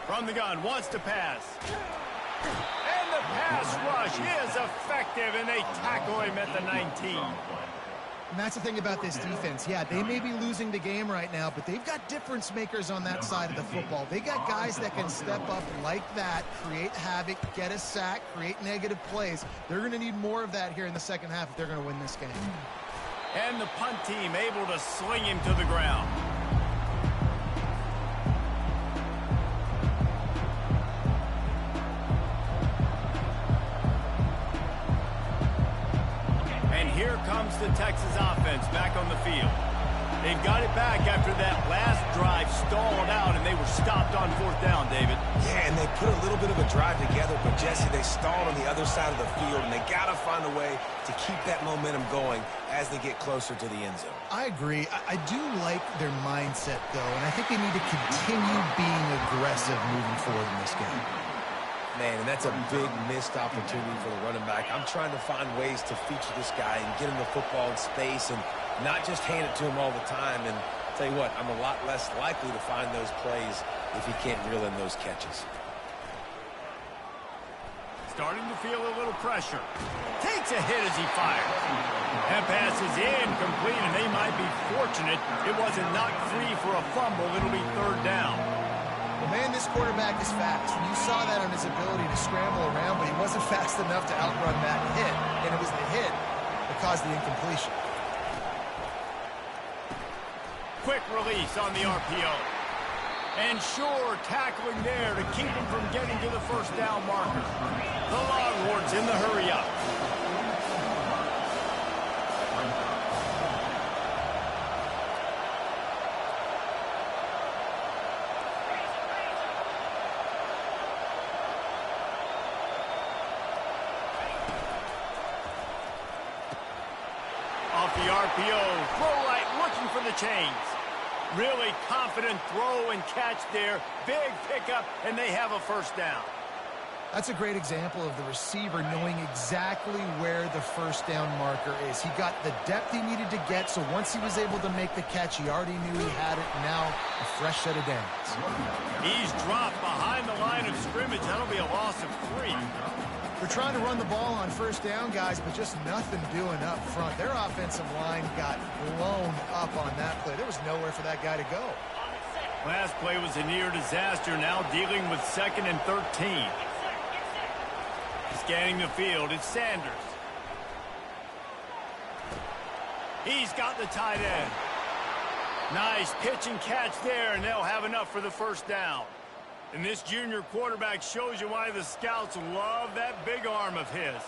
From the gun, wants to pass. And the pass rush is effective, and they tackle him at the 19. And that's the thing about this defense. Yeah, they may be losing the game right now, but they've got difference makers on that side of the football. They got guys that can step up like that, create havoc, get a sack, create negative plays. They're going to need more of that here in the 2nd half if they're going to win this game. And the punt team able to sling him to the ground. Here comes the Texas offense back on the field. They've got it back after that last drive stalled out, and they were stopped on 4th down, David. Yeah, and they put a little bit of a drive together, but, Jesse, they stalled on the other side of the field, and they got to find a way to keep that momentum going as they get closer to the end zone. I agree. I do like their mindset, though, and I think they need to continue being aggressive moving forward in this game. Man, and that's a big missed opportunity for the running back. I'm trying to find ways to feature this guy and get him the football in space and not just hand it to him all the time. And I'll tell you what, I'm a lot less likely to find those plays if he can't reel in those catches. Starting to feel a little pressure. Takes a hit as he fires. That pass is incomplete, and they might be fortunate it wasn't knocked free for a fumble. It'll be 3rd down. Well, man, this quarterback is fast. You saw that on his ability to scramble around, but he wasn't fast enough to outrun that hit, and it was the hit that caused the incompletion. Quick release on the RPO. And sure, tackling there to keep him from getting to the 1st down marker. The Longhorns in the hurry-up. Off the RPO, throw right, looking for the chains. Really confident throw and catch there. Big pickup, and they have a 1st down. That's a great example of the receiver knowing exactly where the 1st down marker is. He got the depth he needed to get, so once he was able to make the catch, he already knew he had it. Now, a fresh set of downs. He's dropped behind the line of scrimmage. That'll be a loss of 3. They're trying to run the ball on 1st down, guys, but just nothing doing up front. Their offensive line got blown up on that play. There was nowhere for that guy to go. Last play was a near disaster, now dealing with 2nd and 13. Scanning the field, it's Sanders. He's got the tight end. Nice pitch and catch there, and they'll have enough for the first down. And this junior quarterback shows you why the scouts love that big arm of his.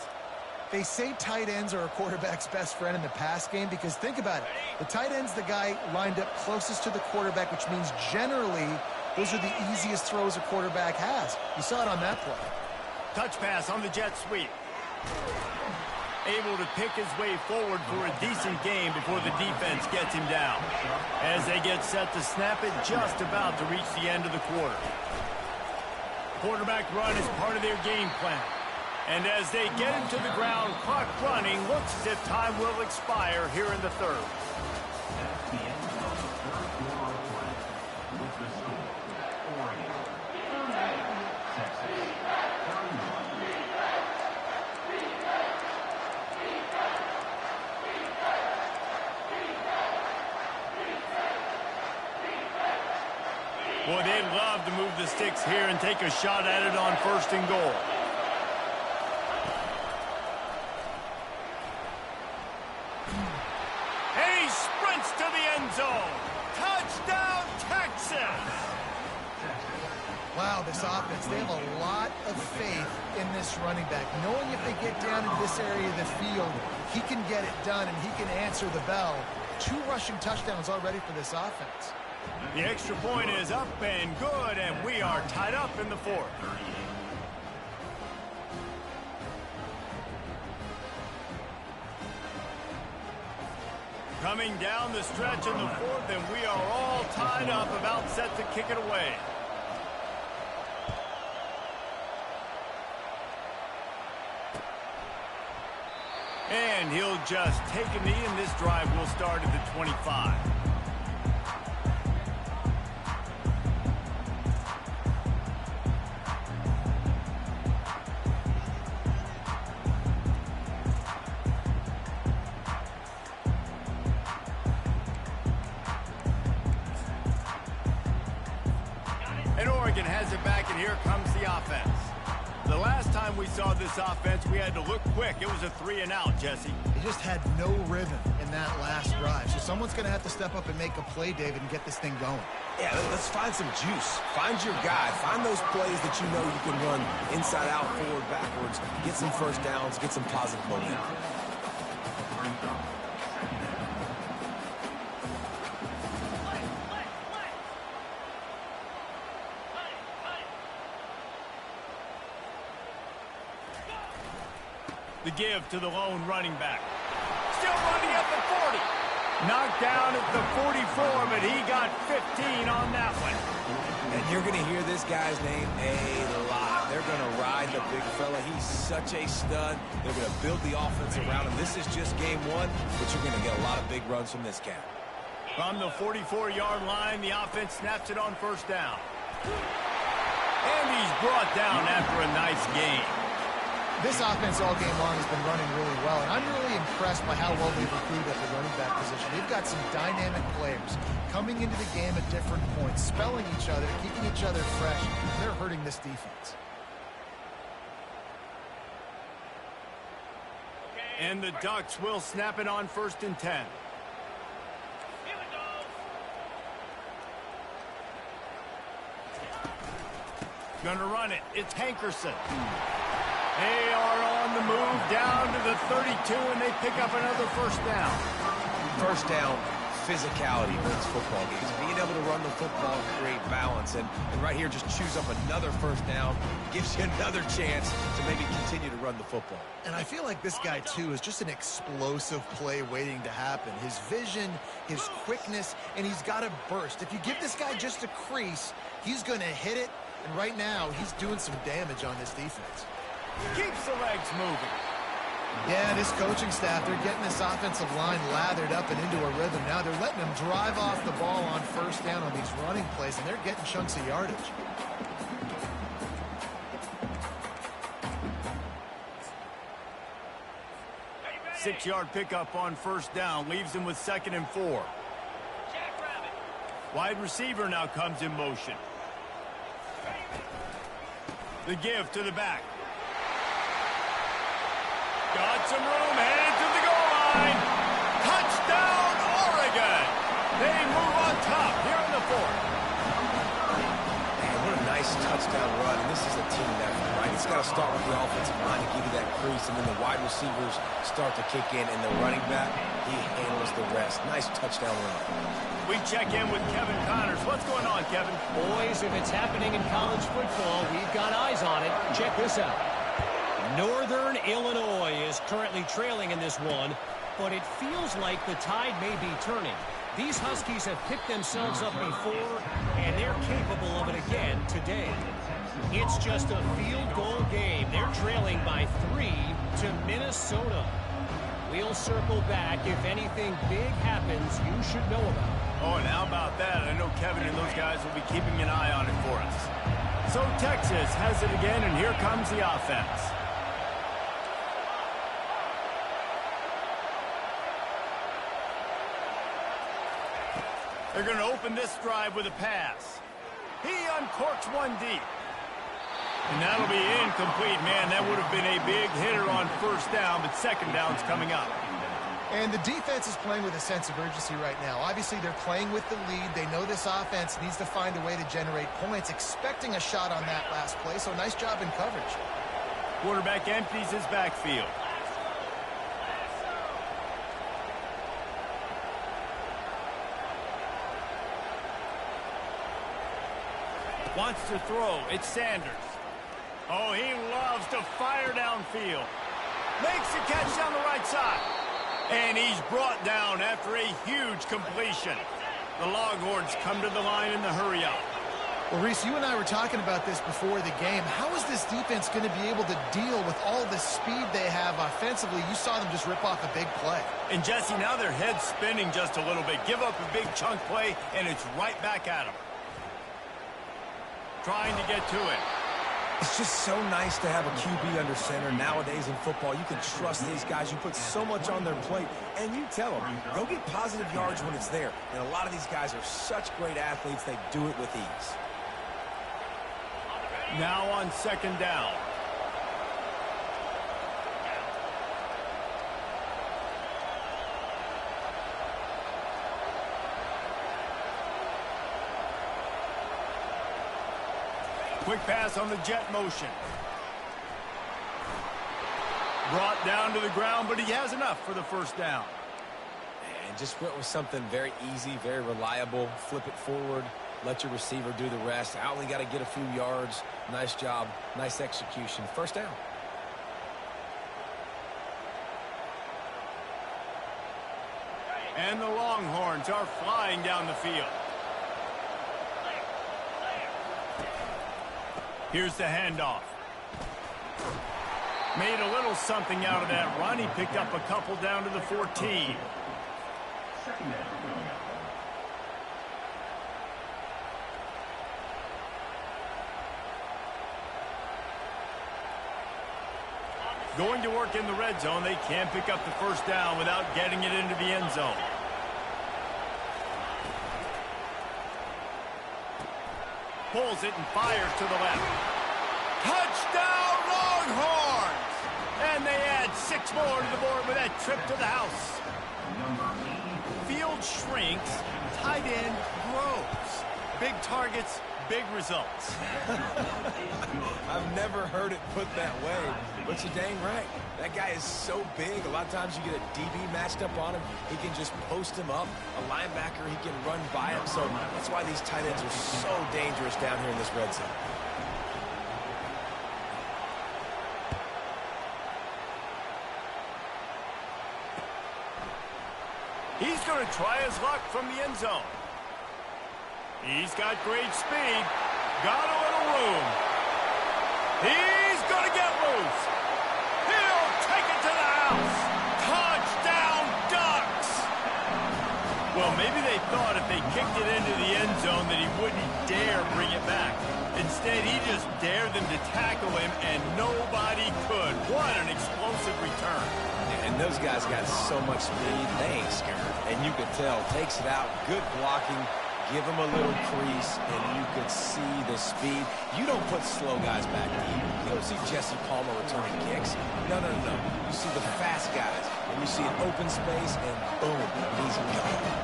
They say tight ends are a quarterback's best friend in the pass game because think about it. The tight end's the guy lined up closest to the quarterback, which means generally those are the easiest throws a quarterback has. You saw it on that play. Touch pass on the jet sweep. Able to pick his way forward for a decent game before the defense gets him down. As they get set to snap it, just about to reach the end of the quarter. Quarterback run is part of their game plan. And as they get him to the ground, clock running, looks as if time will expire here in the third. Boy, they'd love to move the sticks here and take a shot at it on 1st and goal. And he sprints to the end zone. Touchdown, Texas! Wow, this offense, they have a lot of faith in this running back. Knowing if they get down in this area of the field, he can get it done and he can answer the bell. 2 rushing touchdowns already for this offense. The extra point is up and good, and we are tied up in the 4th. Coming down the stretch in the 4th, and we are all tied up, about set to kick it away. And he'll just take a knee, and this drive will start at the 25. And Oregon has it back, and here comes the offense. The last time we saw this offense, we had to look quick. It was a 3-and-out, Jesse. They just had no rhythm in that last drive. So someone's going to have to step up and make a play, David, and get this thing going. Yeah, let's find some juice. Find your guy. Find those plays that you know you can run inside out, forward, backwards. Get some first downs. Get some positive momentum. The give to the lone running back. Still running at the 40. Knocked down at the 44, but he got 15 on that one. And you're going to hear this guy's name a lot. They're going to ride the big fella. He's such a stud. They're going to build the offense around him. This is just game 1, but you're going to get a lot of big runs from this cat. From the 44-yard line, the offense snaps it on 1st down. And he's brought down after a nice game. This offense all game long has been running really well, and I'm really impressed by how well they've recruited at the running back position. They've got some dynamic players coming into the game at different points, spelling each other, keeping each other fresh. They're hurting this defense. And the Ducks will snap it on 1st and 10. Gonna run it. It's Hankerson. They are on the move down to the 32, and they pick up another 1st down. First down, physicality wins football games. Being able to run the football and create balance. And right here, just choose up another 1st down. Gives you another chance to maybe continue to run the football. And I feel like this guy, too, is just an explosive play waiting to happen. His vision, his quickness, and he's got a burst. If you give this guy just a crease, he's going to hit it. And right now, he's doing some damage on this defense. Keeps the legs moving. Yeah, this coaching staff, they're getting this offensive line lathered up and into a rhythm. Now they're letting them drive off the ball on 1st down on these running plays, and they're getting chunks of yardage. Six-yard pickup on 1st down leaves them with 2nd and 4. Wide receiver now comes in motion. The give to the back. Got some room, headed to the goal line. Touchdown, Oregon! They move on top here in the fourth. Man, what a nice touchdown run. And this is a team effort, right? It's got to start with the offensive line to give you that crease, and then the wide receivers start to kick in, and the running back, he handles the rest. Nice touchdown run. We check in with Kevin Connors. What's going on, Kevin? Boys, if it's happening in college football, we've got eyes on it. Check this out. Northern Illinois is currently trailing in this one, but it feels like the tide may be turning. These Huskies have picked themselves up before, and they're capable of it again today. It's just a field goal game. They're trailing by 3 to Minnesota. We'll circle back if anything big happens you should know about. Oh, and how about that? I know Kevin and those guys will be keeping an eye on it for us. So Texas has it again, and here comes the offense. They're going to open this drive with a pass. He uncorks one deep. And that'll be incomplete, man. That would have been a big hitter on first down, but second down's coming up. And the defense is playing with a sense of urgency right now. Obviously, they're playing with the lead. They know this offense needs to find a way to generate points, expecting a shot on that last play. So nice job in coverage. Quarterback empties his backfield. Wants to throw. It's Sanders. Oh, he loves to fire downfield. Makes the catch down the right side. And he's brought down after a huge completion. The Longhorns come to the line in the hurry-up. Well, Reese, you and I were talking about this before the game. How is this defense going to be able to deal with all the speed they have offensively? You saw them just rip off a big play. And, Jesse, now their head's spinning just a little bit. Give up a big chunk play, and it's right back at them. Trying to get to it. It's just so nice to have a QB under center. Nowadays in football, you can trust these guys. You put so much on their plate, and you tell them, go get positive yards when it's there. And a lot of these guys are such great athletes, they do it with ease. Now on second down. Quick pass on the jet motion. Brought down to the ground, but he has enough for the first down. And just went with something very easy, very reliable. Flip it forward. Let your receiver do the rest. I only got to get a few yards. Nice job. Nice execution. First down. And the Longhorns are flying down the field. Here's the handoff. Made a little something out of that run. He picked up a couple down to the 14. Going to work in the red zone. They can't pick up the first down without getting it into the end zone. Pulls it and fires to the left. Touchdown, Longhorns! And they add 6 more to the board with that trip to the house. Field shrinks, tight end grows. Big targets, big results. I've never heard it put that way, but you're dang right. That guy is so big. A lot of times you get a DB matched up on him. He can just post him up. A linebacker, he can run by him. So that's why these tight ends are so dangerous down here in this red zone. He's going to try his luck from the end zone. He's got great speed. Got a little room. He's going to get loose. He'll take it to the house. Touchdown, Ducks. Well, maybe they thought if they kicked it into the end zone that he wouldn't dare bring it back. Instead, he just dared them to tackle him, and nobody could. What an explosive return. And those guys got so much speed, they ain't scared. And you could tell, takes it out, good blocking, give him a little crease, and you could see the speed. You don't put slow guys back deep. You don't see Jesse Palmer returning kicks. No, no, no, no. You see the fast guys, and you see an open space, and boom, he's gone.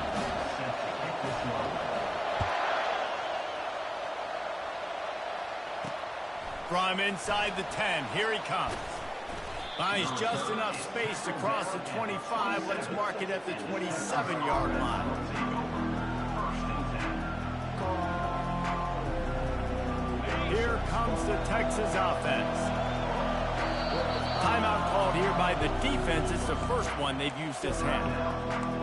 From inside the 10, here he comes. Finds just enough space to cross the 25. Let's mark it at the 27-yard line. Here comes the Texas offense. Timeout called here by the defense. It's the first one they've used this half.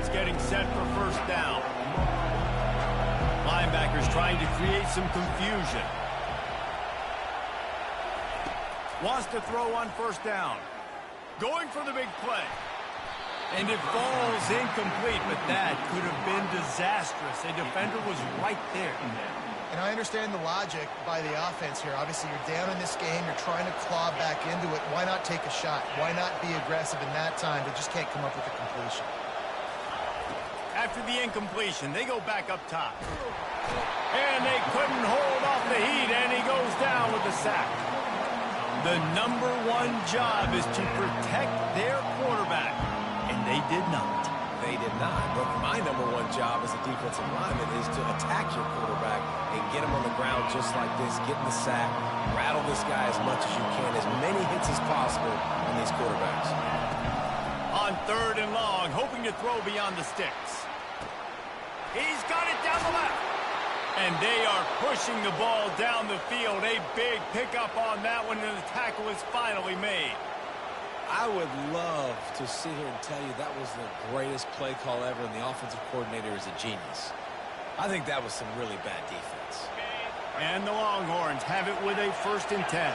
Getting set for first down. Linebackers trying to create some confusion. Wants to throw on first down. Going for the big play. And it falls incomplete, but that could have been disastrous. A defender was right there. And I understand the logic by the offense here. Obviously, you're down in this game. You're trying to claw back into it. Why not take a shot? Why not be aggressive in that time? They just can't come up with a completion. After the incompletion, they go back up top. And they couldn't hold off the heat, and he goes down with the sack. The number one job is to protect their quarterback, and they did not. They did not, but my number one job as a defensive lineman is to attack your quarterback and get him on the ground just like this, get in the sack, rattle this guy as much as you can, as many hits as possible on these quarterbacks. On 3rd and long, hoping to throw beyond the sticks. He's got it down the left. And they are pushing the ball down the field. A big pickup on that one, and the tackle is finally made. I would love to sit here and tell you that was the greatest play call ever, and the offensive coordinator is a genius. I think that was some really bad defense. And the Longhorns have it with a 1st and 10.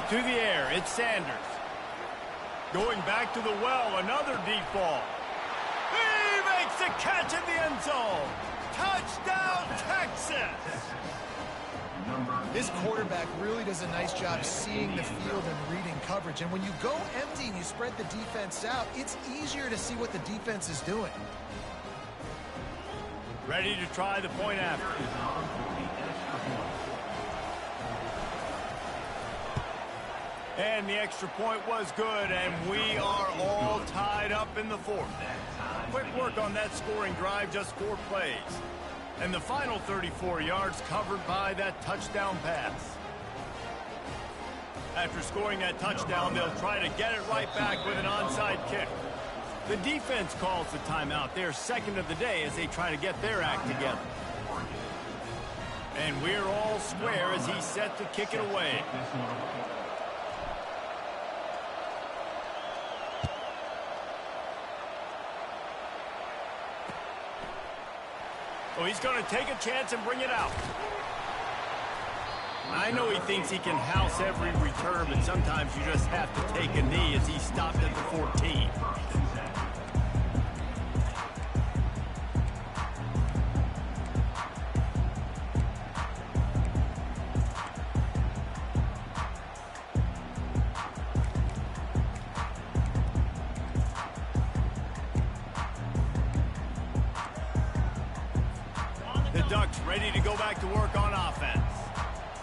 To the air, it's Sanders. Going back to the well, another deep ball. He makes the catch in the end zone. Touchdown, Texas! This quarterback really does a nice job seeing the field and reading coverage. And when you go empty and you spread the defense out, it's easier to see what the defense is doing. Ready to try the point after. And the extra point was good, and we are all tied up in the 4th. Quick work on that scoring drive, just 4 plays. And the final 34 yards covered by that touchdown pass. After scoring that touchdown, they'll try to get it right back with an onside kick. The defense calls the timeout. They're 2nd of the day as they try to get their act together. And we're all square as he's set to kick it away. Oh, he's going to take a chance and bring it out. I know he thinks he can house every return, but sometimes you just have to take a knee as he stopped at the 14. Ready to go back to work on offense.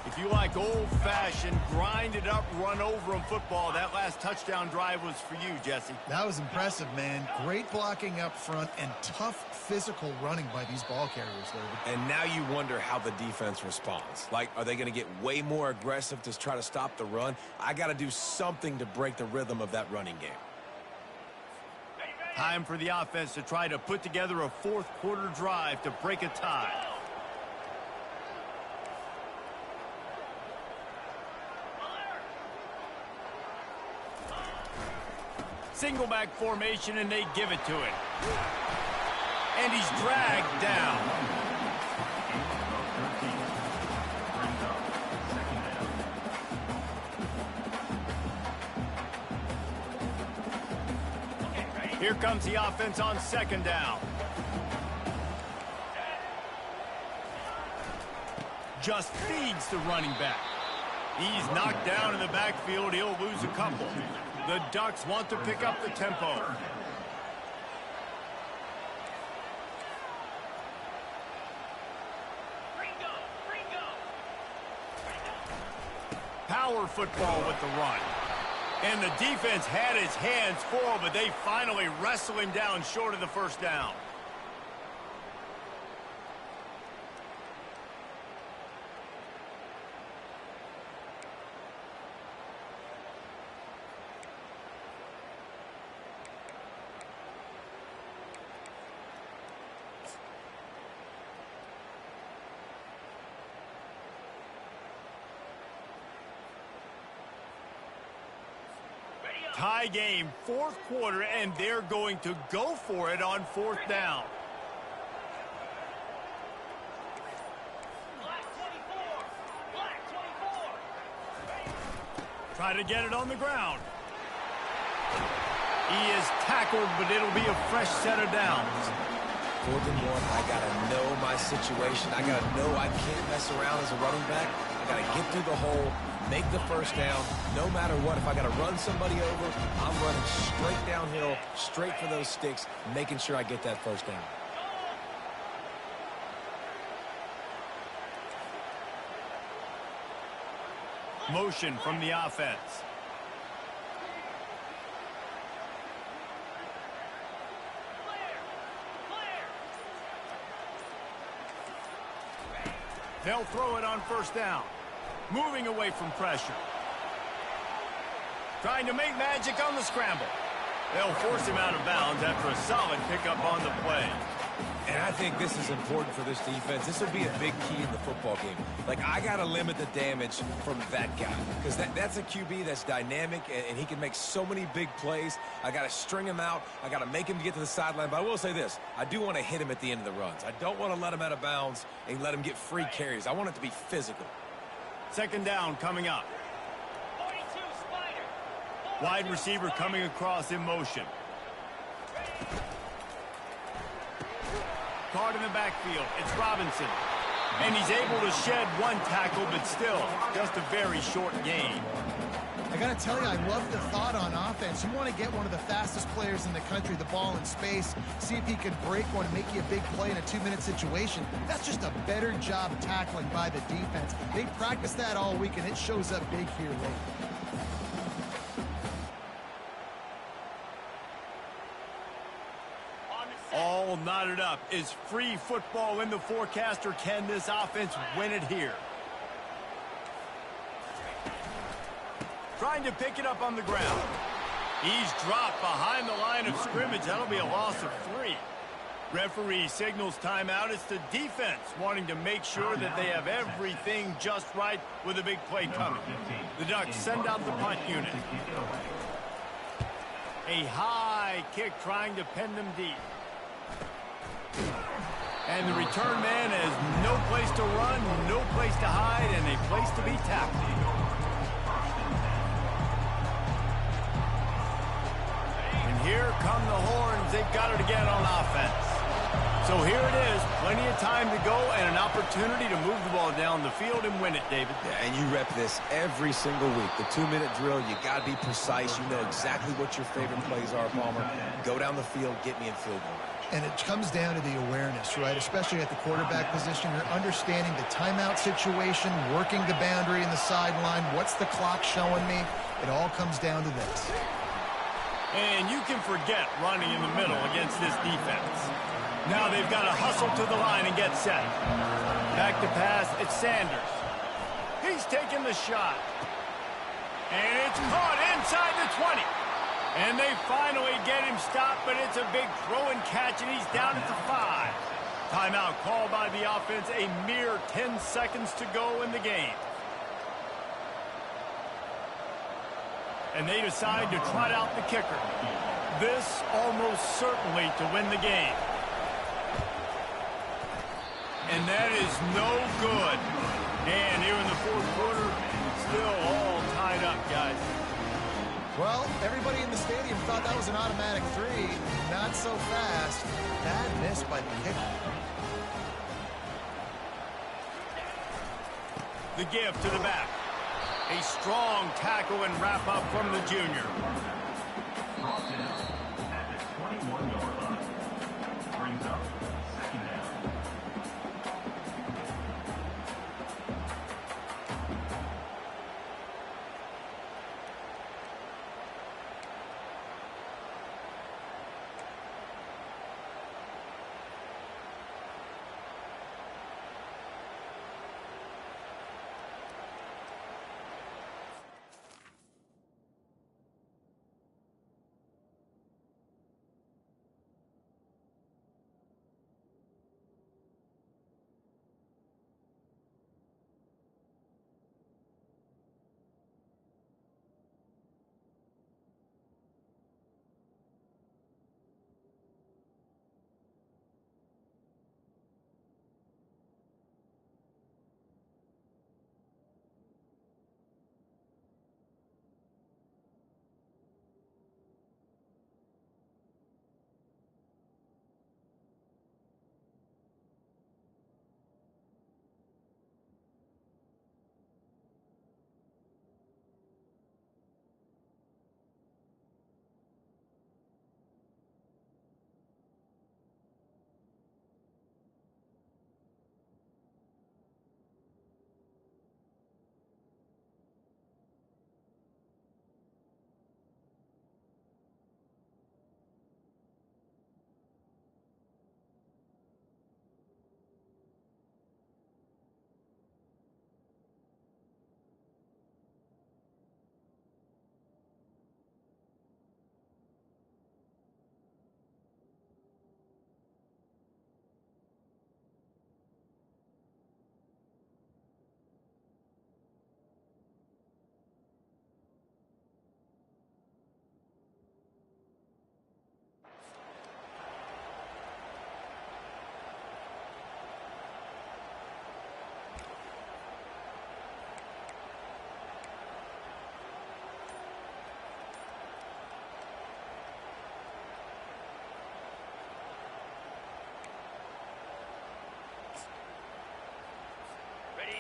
If you like old-fashioned, grind-it-up, run-over-'em football, that last touchdown drive was for you, Jesse. That was impressive, man. Great blocking up front and tough physical running by these ball carriers, David. And now you wonder how the defense responds. Like, are they going to get way more aggressive to try to stop the run? I got to do something to break the rhythm of that running game. Time for the offense to try to put together a 4th quarter drive to break a tie. Single back formation, and they give it to it. And he's dragged down. Here comes the offense on 2nd down. just feeds the running back. He's knocked down in the backfield. He'll lose a couple. The Ducks want to pick up the tempo. Power football with the run. And the defense had his hands full, but they finally wrestle him down short of the first down. Tie game, fourth quarter, and they're going to go for it on fourth down. Try to get it on the ground. He is tackled, but it'll be a fresh set of downs. 4th and 1, I got to know my situation. I got to know I can't mess around as a running back. I got to get through the hole, make the first down. No matter what, if I got to run somebody over, I'm running straight downhill, straight for those sticks, making sure I get that first down. Motion from the offense. They'll throw it on first down. Moving away from pressure. Trying to make magic on the scramble. They'll force him out of bounds after a solid pickup on the play. And I think this is important for this defense. This will be a big key in the football game. Like, I got to limit the damage from that guy. Because that's a QB that's dynamic, and he can make so many big plays. I got to string him out. I got to make him get to the sideline. But I will say this. I do want to hit him at the end of the runs. I don't want to let him out of bounds and let him get free carries. I want it to be physical. Second down coming up. Wide receiver coming across in motion. Caught in the backfield. It's Robinson. And he's able to shed one tackle, but still just a very short gain. I got to tell you, I love the thought on offense. You want to get one of the fastest players in the country the ball in space, see if he can break one and make you a big play in a 2-minute situation. That's just a better job tackling by the defense. They practice that all week, and it shows up big here late. All knotted up. Is free football in the forecast, or can this offense win it here? Trying to pick it up on the ground. He's dropped behind the line of scrimmage. That'll be a loss of 3. Referee signals timeout. It's the defense wanting to make sure that they have everything just right with a big play coming. The Ducks send out the punt unit. A high kick trying to pin them deep. And the return man has no place to run, no place to hide, and a place to be tackled. And here come the horns. They've got it again on offense. So here it is, plenty of time to go and an opportunity to move the ball down the field and win it, David. Yeah, and you rep this every single week. The 2-minute drill, you got to be precise. You know exactly what your favorite plays are, Palmer. Go down the field, get me in field goal range. And it comes down to the awareness, right? Especially at the quarterback position. You're understanding the timeout situation, working the boundary in the sideline. What's the clock showing me? It all comes down to this. And you can forget running in the middle against this defense. Now they've got to hustle to the line and get set. Back to pass, it's Sanders. He's taking the shot. And it's caught inside the 20. And they finally get him stopped, but it's a big throw and catch, and he's down at the 5. Timeout called by the offense, a mere 10 seconds to go in the game. And they decide to trot out the kicker. This almost certainly to win the game. And that is no good. And here in the fourth quarter, still all tied up, guys. Well, everybody in the stadium thought that was an automatic 3. Not so fast. Bad miss by the kicker. The give to the back. A strong tackle and wrap-up from the junior. Brought down at the 21-yard line. Brings up second down.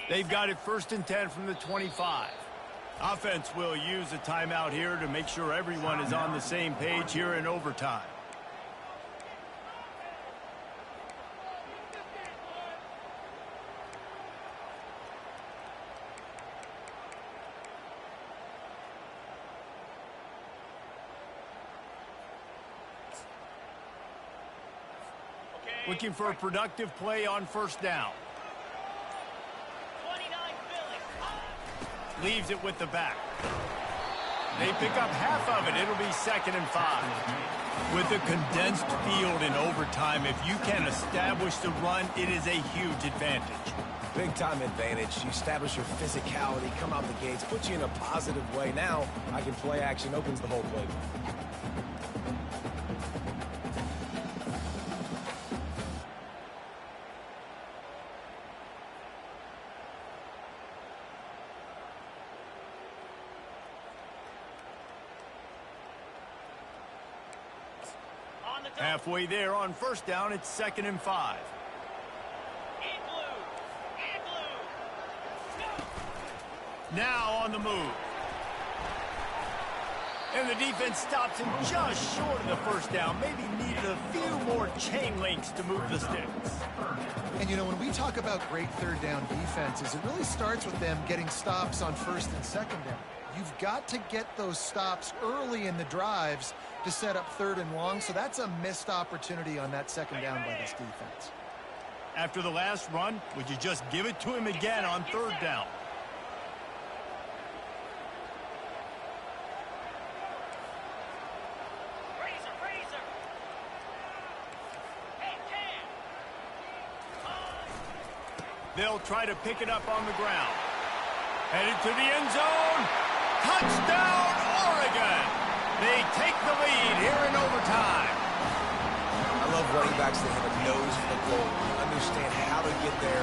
They've got it 1st and 10 from the 25. Offense will use a timeout here to make sure everyone is on the same page here in overtime. Looking for a productive play on 1st down. Leaves it with the back. They pick up half of it. It'll be 2nd and 5. With a condensed field in overtime, if you can establish the run, it is a huge advantage. Big-time advantage. You establish your physicality, come out the gates, put you in a positive way. Now, I can play action, opens the whole playbook. Halfway there on 1st down, it's 2nd and 5. Now on the move. And the defense stops him just short of the 1st down. Maybe needed a few more chain links to move the sticks. And, you know, when we talk about great 3rd down defenses, it really starts with them getting stops on 1st and 2nd down. You've got to get those stops early in the drives to set up 3rd and long, so that's a missed opportunity on that 2nd down by this defense. After the last run, would you just give it to him again on 3rd down? They'll try to pick it up on the ground. Headed to the end zone. Touchdown, Oregon! They take the lead here in overtime. I love running backs that have a nose for the goal. Understand how to get there,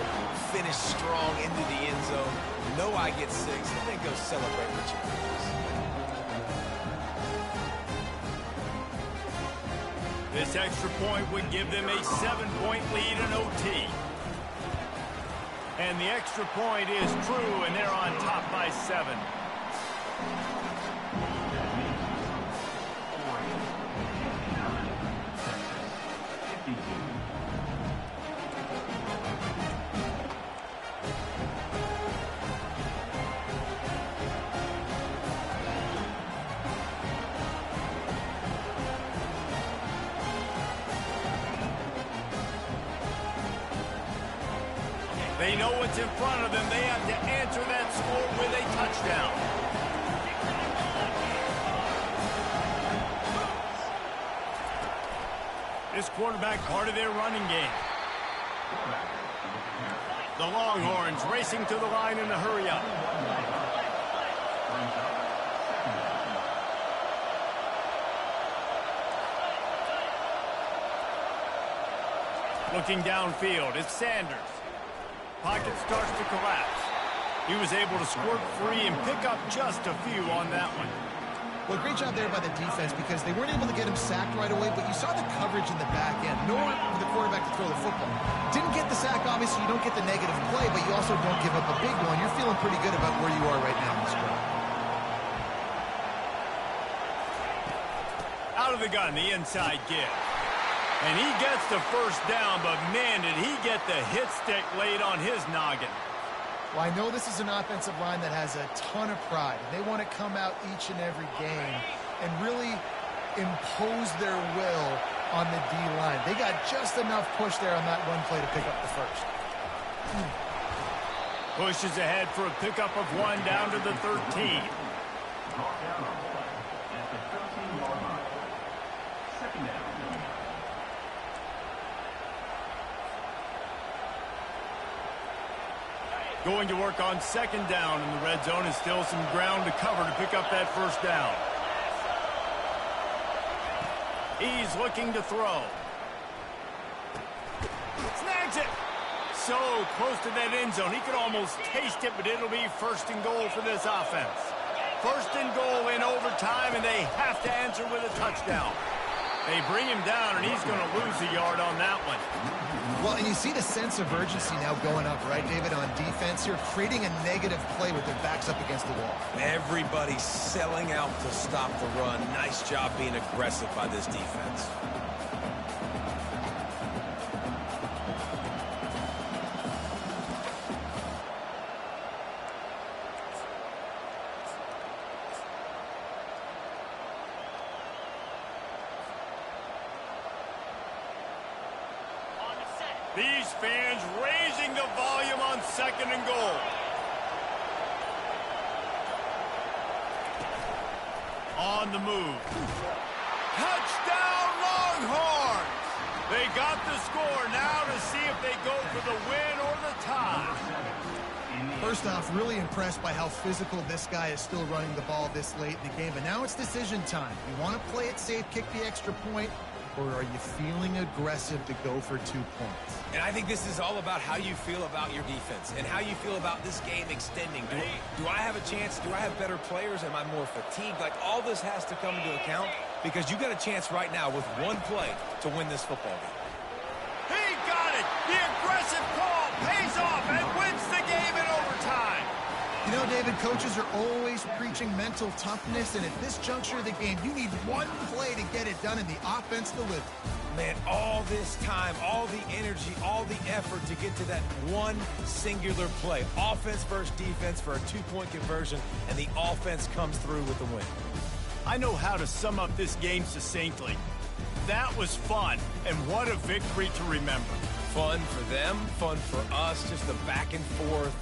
finish strong into the end zone. Know I get 6, and then go celebrate with your friends. This extra point would give them a 7-point lead in OT. And the extra point is true, and they're on top by 7. They know what's in front of them. They have to answer that score with a touchdown. This quarterback part of their running game. The Longhorns racing to the line in a hurry up. Looking downfield, it's Sanders. Pocket starts to collapse. He was able to squirt free and pick up just a few on that one. Well, great job there by the defense because they weren't able to get him sacked right away, but you saw the coverage in the back end. Nowhere for the quarterback to throw the football. Didn't get the sack, obviously. You don't get the negative play, but you also don't give up a big one. You're feeling pretty good about where you are right now in this drive. Out of the gun, the inside give. And he gets the first down, but man, did he get the hit stick laid on his noggin. Well, I know this is an offensive line that has a ton of pride. They want to come out each and every game and really impose their will on the D-line. They got just enough push there on that run play to pick up the first. Pushes ahead for a pickup of 1 down to the 13. Going to work on 2nd down in the red zone, and still some ground to cover to pick up that first down. He's looking to throw. Snags it. So close to that end zone. He could almost taste it, but it'll be 1st and goal for this offense. 1st and goal in overtime, and they have to answer with a touchdown. They bring him down, and he's going to lose a yard on that one. Well, and you see the sense of urgency now going up, right, David, on defense here, creating a negative play with their backs up against the wall. Everybody's selling out to stop the run. Nice job being aggressive by this defense. These fans raising the volume on 2nd and goal. On the move. Touchdown Longhorns! They got the score now to see if they go for the win or the tie. First off, really impressed by how physical this guy is still running the ball this late in the game. But now it's decision time. You want to play it safe, kick the extra point, or are you feeling aggressive to go for 2 points? And I think this is all about how you feel about your defense and how you feel about this game extending. Do I have a chance? Do I have better players? Am I more fatigued? Like, all this has to come into account because you got a chance right now with 1 play to win this football game. He got it! The aggressive call pays off and wins the game in overtime. You know, David, coaches are always preaching mental toughness, and at this juncture of the game, you need 1 play to get it done, and the offense delivers. Man, all this time, all the energy, all the effort to get to that one singular play. Offense versus defense for a 2-point conversion, and the offense comes through with the win. I know how to sum up this game succinctly. That was fun, and what a victory to remember. Fun for them, fun for us, just the back and forth.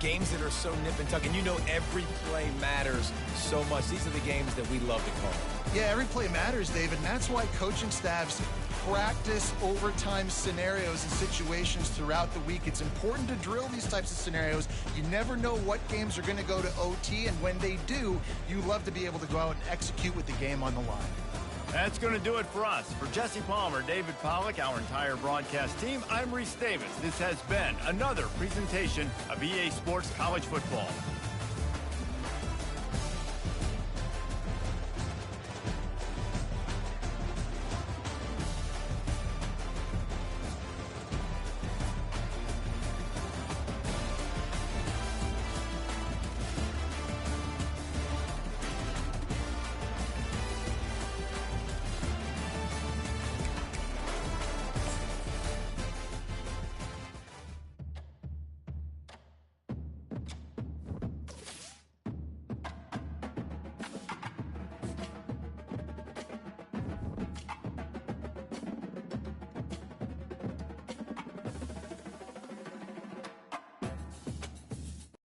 Games that are so nip and tuck, and you know every play matters so much. These are the games that we love to call. Yeah, every play matters, David, and that's why coaching staffs practice overtime scenarios and situations throughout the week. It's important to drill these types of scenarios. You never know what games are going to go to OT, and when they do, you love to be able to go out and execute with the game on the line. That's going to do it for us. For Jesse Palmer, David Pollack, our entire broadcast team, I'm Reese Davis. This has been another presentation of EA Sports College Football.